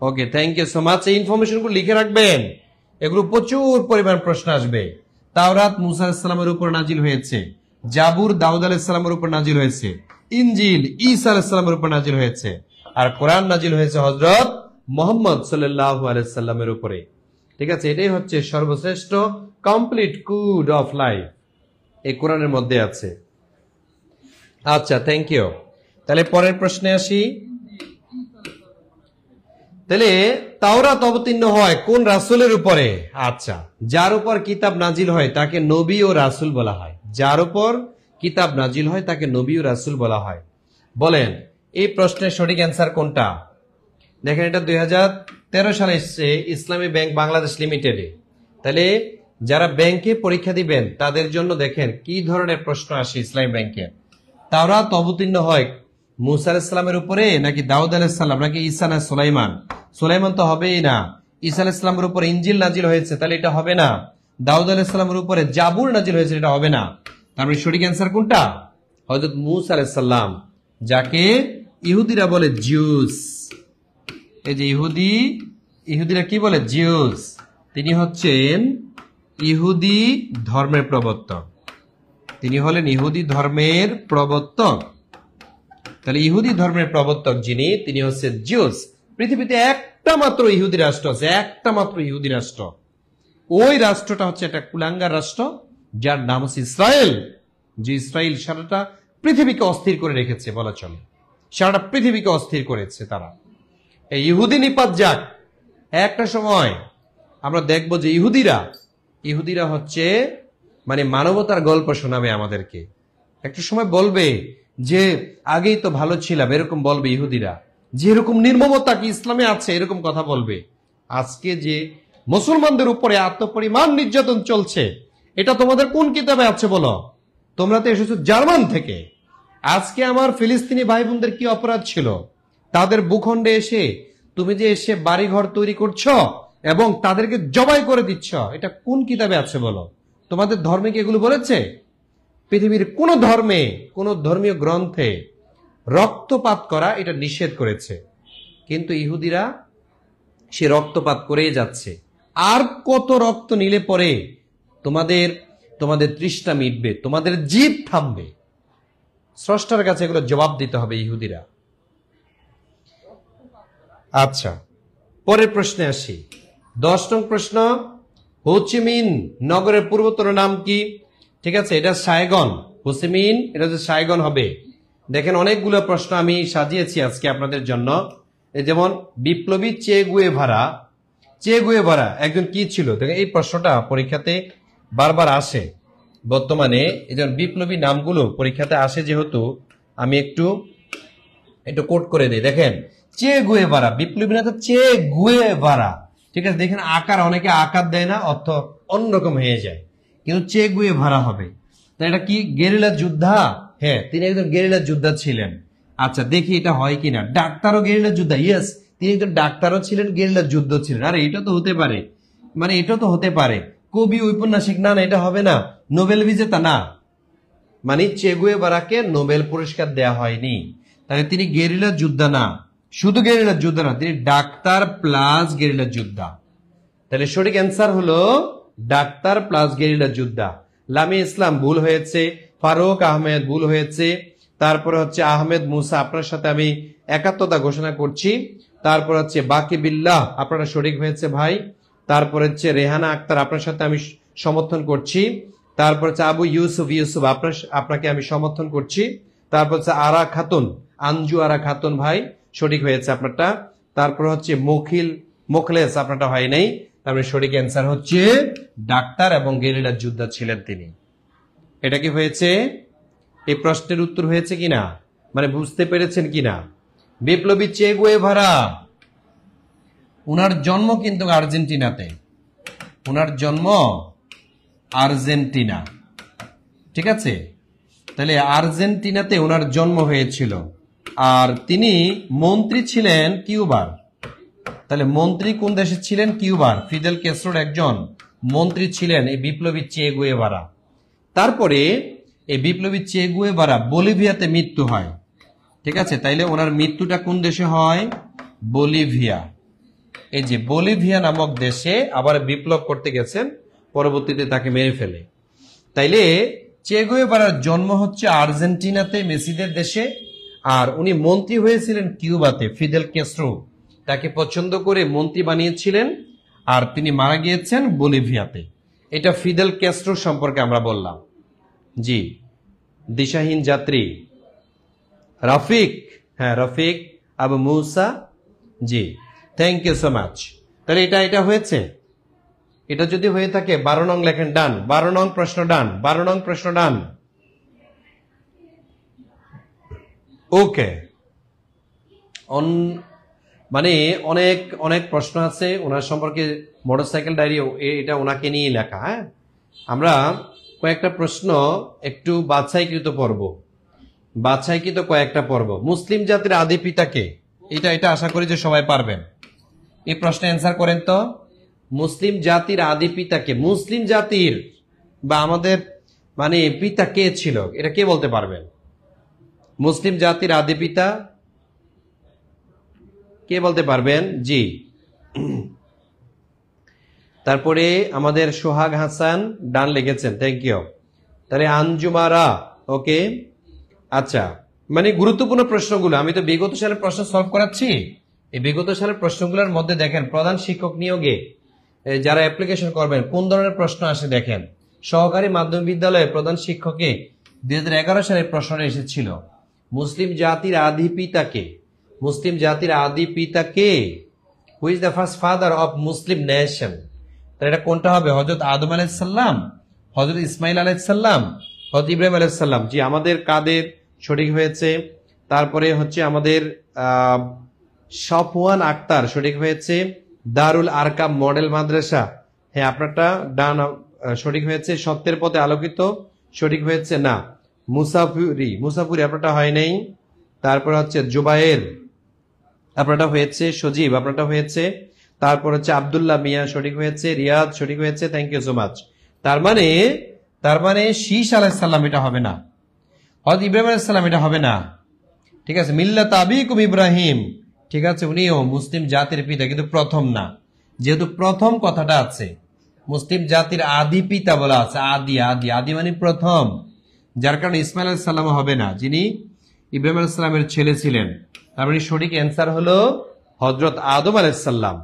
S2: ওকে, থ্যাংক ইউ সো মাচ। এই ইনফরমেশনগুলো লিখে রাখবেন, এগুলো প্রচুর পরিমাণ প্রশ্ন আসবে। তাওরাত মূসা আলাইহিস সালামের উপর নাজিল হয়েছে, জাবুর দাউদ আলাইহিস সালামের উপর নাজিল হয়েছে, ইনজিল ঈসা আলাইহিস সালামের উপর নাজিল হয়েছে, আর কোরআন নাজিল হয়েছে হযরত মুহাম্মদ সাল্লাল্লাহু আলাইহি সাল্লামের উপরে। ঠিক আছে, এটাই হচ্ছে সর্বশ্রেষ্ঠ কমপ্লিট কোড অফ লাইফ, এই কোরআনের মধ্যে আছে। আচ্ছা, থ্যাংক ইউ। তাহলে পরের প্রশ্নে আসি। তাহলে তাওরাত অবতীর্ণ হয় কোন রাসূলের উপরে? আচ্ছা, যার উপর কিতাব নাজিল হয় তাকে নবী ও রাসূল বলা হয়। যার উপর কিতাব নাজিল হয় তাকে নবী ও রাসূল বলা হয়। বলেন, এই প্রশ্নের সঠিক অ্যান্সার কোনটা? দেখেন, এটা 2013 সালে এসছে ইসলামী ব্যাংক বাংলাদেশ লিমিটেডে। তাহলে যারা ব্যাংকে পরীক্ষা দিবেন তাদের জন্য দেখেন কি ধরনের প্রশ্ন আসে ইসলামী ব্যাংকে। তাওরাত অবতীর্ণ হয় মুসা আলাইহিস সালামের উপরে নাকি দাউদ আলাইহিস সালাম নাকি ঈসা না সুলাইমান? সুলাইমান তো হবেই না। ঈসা আলাইহিস সালামের উপরে ইনজিল নাজিল হয়েছে, তাহলে এটা হবে না। দাউদ আলাইহিস সালামের উপরে জাবুর নাজিল হয়েছে, এটা হবে না। তারপরে সঠিক অ্যান্সার কোনটা? হযরত মুসা আলাইহিস সালাম, যাকে ইহুদিরা বলে জিউস। এই যে ইহুদিরা কি বলে? জিউস। তিনি হচ্ছেন ইহুদি ধর্মের প্রবর্তক। তিনি হলেন ইহুদি ধর্মের প্রবর্তক। তাহলে ইহুদি ধর্মের প্রবর্তক যিনি, তিনি হচ্ছে জিউস। পৃথিবীতে একটা মাত্র ইহুদি রাষ্ট্র আছে, একটা মাত্র ইহুদি রাষ্ট্র। ওই রাষ্ট্রটা হচ্ছে একটা কুলাঙ্গার রাষ্ট্র, যার নাম হচ্ছে ইসরায়েল। যে ইসরায়েল সারাটা পৃথিবীকে অস্থির করে রেখেছে বলা চলে, সারাটা পৃথিবীকে অস্থির করেছে তারা। এই ইহুদি নিপাত যাক, একটা সময় আমরা দেখব যে ইহুদিরা হচ্ছে মানে মানবতার গল্প শোনাবে আমাদেরকে। একটা সময় বলবে যে আগেই তো ভালো ছিলাম, এরকম বলবে ইহুদিরা। যে এরকম নির্মমতা কি ইসলামে আছে, এরকম কথা বলবে। আজকে যে মুসলমানদের উপরে আত্মপরিমাণ নির্যাতন চলছে, এটা তোমাদের কোন কিতাবে আছে বলো? তোমরা তো এসেছো জার্মান থেকে। আজকে আমার ফিলিস্তিনি ভাই বোনদের কি অপরাধ ছিল? তাদের ভূখণ্ডে এসে তুমি যে এসে বাড়িঘর তৈরি করছো এবং তাদেরকে জবাই করে দিচ্ছ, এটা কোন কিতাবে আছে বলো? তোমাদের ধর্মে কি এগুলো বলেছে? পৃথিবীর কোন ধর্মে, কোন ধর্মীয় গ্রন্থে রক্তপাত করা এটা নিষেধ করেছে, কিন্তু ইহুদিরা সে রক্তপাত করেই যাচ্ছে। আর কত রক্ত নিলে পরে তোমাদের তৃষ্ণা মিটবে, তোমাদের জিদ থামবে? স্রষ্টার কাছে এগুলো জবাব দিতে হবে ইহুদিরা। আচ্ছা, পরের প্রশ্নে আসি। 10 নং প্রশ্ন, হোচিমিন নগরের পূর্বতন নাম কি? ঠিক আছে, এটা সাইগন। হোচিমিন, এটা হচ্ছে সাইগন হবে। দেখেন, অনেকগুলো প্রশ্ন আমি সাজিয়েছি আজকে আপনাদের জন্য। যেমন বিপ্লবী চে গুয়েভারা একজন কি ছিল? দেখেন, এই প্রশ্নটা পরীক্ষাতে বারবার আসে বর্তমানে। এই যেমন বিপ্লবী নামগুলো পরীক্ষাতে আসে, যেহেতু আমি একটু কোট করে দিই। দেখেন, চে গুয়েভারা, বিপ্লবী নেতা চে গুয়েভারা। ঠিক আছে, দেখেন আকার, অনেকে আকার দেয় না, অর্থ অন্যরকম হয়ে যায়, কিন্তু চে গুয়েভারা হবে। তাই এটা কি গেরিলা যোদ্ধা? হ্যাঁ, তিনি একজন গেরিলা যোদ্ধা ছিলেন। আচ্ছা, দেখি এটা হয় কিনা। ডাক্তারও গেরিলা যোদ্ধা? ইয়েস, তিনি একজন ডাক্তারও ছিলেন, গেরিলা যুদ্ধ ছিলেন। আরে এটা তো হতে পারে, মানে এটা তো হতে পারে। কবি, ঔপন্যাসিক? না, এটা হবে না। নোবেল বিজেতা? না, মানে চে গুয়েভারাকে নোবেল পুরস্কার দেয়া হয়নি। তাহলে তিনি গেরিলা যোদ্ধা না, শুধু গেরিলা যোদ্ধা না, তিনি ডাক্তার প্লাস গেরিলা যোদ্ধা। তাহলে সঠিক অ্যান্সার হলো ডাক্তার প্লাস গেরিলা যোদ্ধা। লামি ইসলাম ভুল হয়েছে, ফারুক আহমেদ ভুল হয়েছে, তারপরে হচ্ছে আহমেদ মুসা, আপনার সাথে আমি একাত্মতা ঘোষণা করছি। তারপর হচ্ছে বাকি বিল্লাহ, আপনারা সঠিক হয়েছে ভাই। তারপর হচ্ছে রেহানা আক্তার, আপনার সাথে আমি সমর্থন করছি। তারপর হচ্ছে আবু ইউসুফ, আপনাকে আমি সমর্থন করছি। তারপর হচ্ছে আরা খাতুন, আঞ্জু আরা খাতুন ভাই, সঠিক হয়েছে আপনারটা। তারপর হচ্ছে মোখলেস, আপনারটা হয় নাই। তারপরে সঠিক অ্যান্সার হচ্ছে ডাক্তার এবং গেরিলা যোদ্ধা ছিলেন তিনি। এটা কি হয়েছে? এই প্রশ্নের উত্তর হয়েছে কিনা, মানে বুঝতে পেরেছেন কিনা? বিপ্লবী চে গুয়েভারা, উনার জন্ম কিন্তু আর্জেন্টিনাতে। উনার জন্ম আর্জেন্টিনা, ঠিক আছে? তাহলে আর্জেন্টিনাতে উনার জন্ম হয়েছিল। আর তিনি মন্ত্রী ছিলেন কিউবার। তাহলে মন্ত্রী কোন দেশে ছিলেন? কিউবার। ফিদেল ক্যাস্ট্রোর একজন মন্ত্রী ছিলেন এই বিপ্লবী চে গুয়েভারা। তারপরে এই বিপ্লবী চে গুয়েভারা বলিভিয়াতে মৃত্যু হয়, ঠিক আছে? তাইলে ওনার মৃত্যুটা কোন দেশে হয়? বলিভিয়া। এই যে বলিভিয়া নামক দেশে আবার বিপ্লব করতে গেছেন, পরবর্তীতে তাকে মেরে ফেলে। তাইলে চে গুয়েভারার জন্ম হচ্ছে আর্জেন্টিনাতে, মেসিদের দেশে। আর উনি মন্ত্রী হয়েছিলেন কিউবাতে। ফিদেল ক্যাস্ট্রো তাকে পছন্দ করে মন্ত্রী বানিয়েছিলেন, আর তিনি মারা গিয়েছেন বলিভিয়াতে। এটা ফিদেল ক্যাস্ট্রো সম্পর্কে আমরা বললাম। জি, দিশাহীন যাত্রী রফিক, হ্যাঁ রফিক আবু মুসা, জি, থ্যাংক ইউ সো মাচ। তাহলে এটা হয়েছে। এটা যদি হয়ে থাকে 12 নং লেখেন, ডান। 12 নং প্রশ্ন ডান, 12 নং প্রশ্ন ডান। ওকে, মানে অনেক অনেক প্রশ্ন আছে ওনার সম্পর্কে। মোটরসাইকেল ডায়েরি এটা ওনাকে নিয়ে লেখা। হ্যাঁ, আমরা কয়েকটা প্রশ্ন একটু বাছাইকৃত কয়েকটা পর্ব। মুসলিম জাতির আদি পিতাকে, এটা আশা করি যে সবাই পারবেন। এই প্রশ্নে অ্যান্সার করেন তো। মুসলিম জাতির আদি পিতাকে, মুসলিম জাতির বা আমাদের মানে পিতা কে ছিল, এটা কে বলতে পারবেন? মুসলিম জাতির আদি পিতা কে বলতে পারবেন? জি। তারপরে আমাদের সোহাগ হাসান ডান লিখেছেন, থ্যাংক ইউ। তাহলে আঞ্জুমারা, ওকে। আচ্ছা, মানে গুরুত্বপূর্ণ প্রশ্নগুলো, আমি তো বিগত সালের প্রশ্ন সলভ করাচ্ছি। এই বিগত সালের প্রশ্নগুলোর মধ্যে দেখেন প্রধান শিক্ষক নিয়োগে যারা অ্যাপ্লিকেশন করবেন কোন ধরনের প্রশ্ন আসে দেখেন। সহকারী মাধ্যমিক বিদ্যালয়ে প্রধান শিক্ষকে 2011 সালের প্রশ্নটা এসেছিল, মুসলিম জাতির আদি পিতাকে, মুসলিম জাতির আদি পিতাকে, who is the first father of Muslim nation. তাহলে এটা কোনটা হবে? হযরত আদম আলাইহিস সালাম, হযরত ইসমাইল আলাইহিস সালাম, হযরত ইব্রাহিম আলাইহিস সালাম। জি, আমাদের কাদের সঠিক হয়েছে। তারপরে হচ্ছে আমাদের সফওয়ান আক্তার সঠিক হয়েছে। দারুল আরকাম মডেল মাদ্রাসা, হ্যাঁ আপনারটা ডান সঠিক হয়েছে। সত্যের পথে আলোকিত সঠিক হয়েছে না। মুসাফুরি আপনারটা হয় নাই। তারপর হচ্ছে জুবায়ের আপনারটা হয়েছে। সজীব আপনারটা হয়েছে। তারপর হচ্ছে আব্দুল্লাহ মিয়া সঠিক হয়েছে। রিয়াদ সঠিক হয়েছে, থ্যাংক ইউ সো মাচ। তার মানে শীষ আলাইহিস সালাম এটা হবে না, হযরত ইব্রাহিম আলাইহিস সালাম এটা হবে না। ঠিক আছে, মিল্লাত আবিকুম ইব্রাহিম, ঠিক আছে, উনিও মুসলিম জাতির পিতা, কিন্তু প্রথম না। যেহেতু প্রথম কথাটা আছে, মুসলিম জাতির আদি পিতা বলা আছে, আদি আদি আদি মানে প্রথম, যার কারণে ইসমাইল আলাইহিস সালাম হবে না, যিনি ইব্রাহিম আলাইহিস সালামের ছেলে ছিলেন। তার মানে সঠিক অ্যান্সার হলো হযরত আদম আলাইহিস সালাম।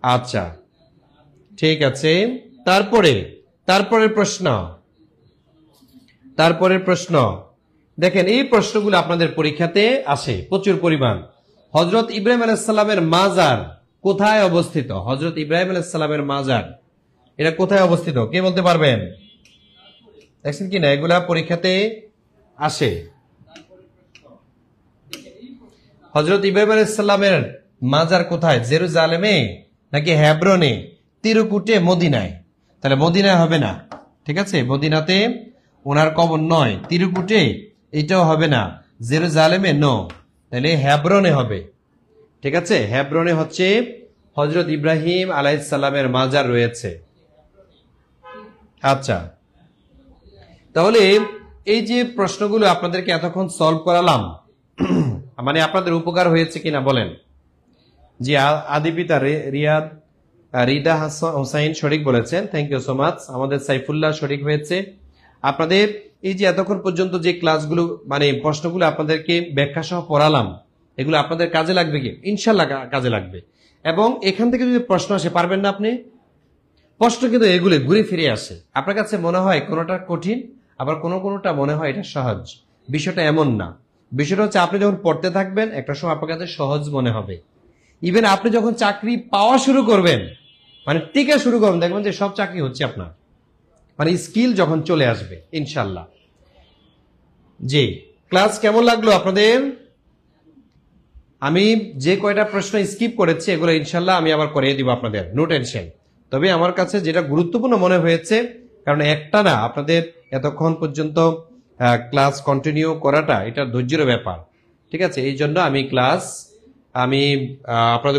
S2: আচ্ছা, ঠিক আছে। তারপরের প্রশ্ন দেখেন, এই প্রশ্নগুলো আপনাদের পরীক্ষাতে আসে প্রচুর পরিমাণ। হযরত ইব্রাহিম আলাইহিস সালামের মাজার কোথায় অবস্থিত? হযরত ইব্রাহিম আলাইহিস সালামের মাজার এটা কোথায় অবস্থিত, কে বলতে পারবেন? দেখছেন কি না, এগুলা পরীক্ষাতে আসে। হযরত ইব্রাহিম আলাইহিস সালামের মাজার কোথায়? জেরুজালেমে নাকি হেব্রনে, তিরুকুটে, মদিনায়? তাহলে মদিনায় হবে না, ঠিক আছে, মদিনাতে ওনার কবর নয়। তিরুকুটে এটাও হবে না। জেরুজালেমে নো, তাহলে হেব্রনে হবে। ঠিক আছে, হেব্রনে হচ্ছে হযরত ইব্রাহিম আলাইহিস সালামের মাজার রয়েছে। আচ্ছা, তাহলে এই যে প্রশ্নগুলো আপনাদেরকে এতক্ষণ সলভ করালাম, মানে আপনাদের উপকার হয়েছে কিনা বলেন? জি, আদি পিতা রিদা হোসাইন সঠিক বলেছেন, থ্যাংক ইউ সো মাচ। আমাদের সাইফুল্লাহ সঠিক হয়েছে। আপনাদের এই যে এতক্ষণ পর্যন্ত যে ক্লাসগুলো মানে প্রশ্নগুলো আপনাদেরকে ব্যাখ্যা সহ পড়ালাম, এগুলো আপনাদের কাজে লাগবে কি? ইনশাল্লাহ কাজে লাগবে। এবং এখান থেকে যদি প্রশ্ন আসে, পারবেন না আপনি? প্রশ্ন কিন্তু এগুলো ঘুরে ফিরে আসে। আপনার কাছে মনে হয় কোনোটা কঠিন, আবার কোনোটা মনে হয় এটা সহজ। বিষয়টা এমন না। বিষয়টা হচ্ছে আপনি যখন পড়তে থাকবেন একটা সময় আপনার কাছে সহজ মনে হবে। ইভেন আপনি যখন চাকরি পাওয়া শুরু করবেন, মানে টিকা শুরু করবেন, দেখবেন যে সব চাকরি হচ্ছে আপনার, মানে স্কিল যখন চলে আসবে ইনশাল্লাহ। জি, ক্লাস কেমন লাগলো আপনাদের? আমি যে কয়টা প্রশ্ন স্কিপ করেছি এগুলো ইনশাল্লাহ আমি আবার করিয়ে দিব আপনাদের, নো টেনশন। তবে আমার কাছে যেটা গুরুত্বপূর্ণ মনে হয়েছে, কারণ একটা না আপনাদের এতক্ষণ পর্যন্ত ক্লাস কন্টিনিউ করাটা এটা ধৈর্যের ব্যাপার। ঠিক আছে, এই জন্য আমি আপনাদের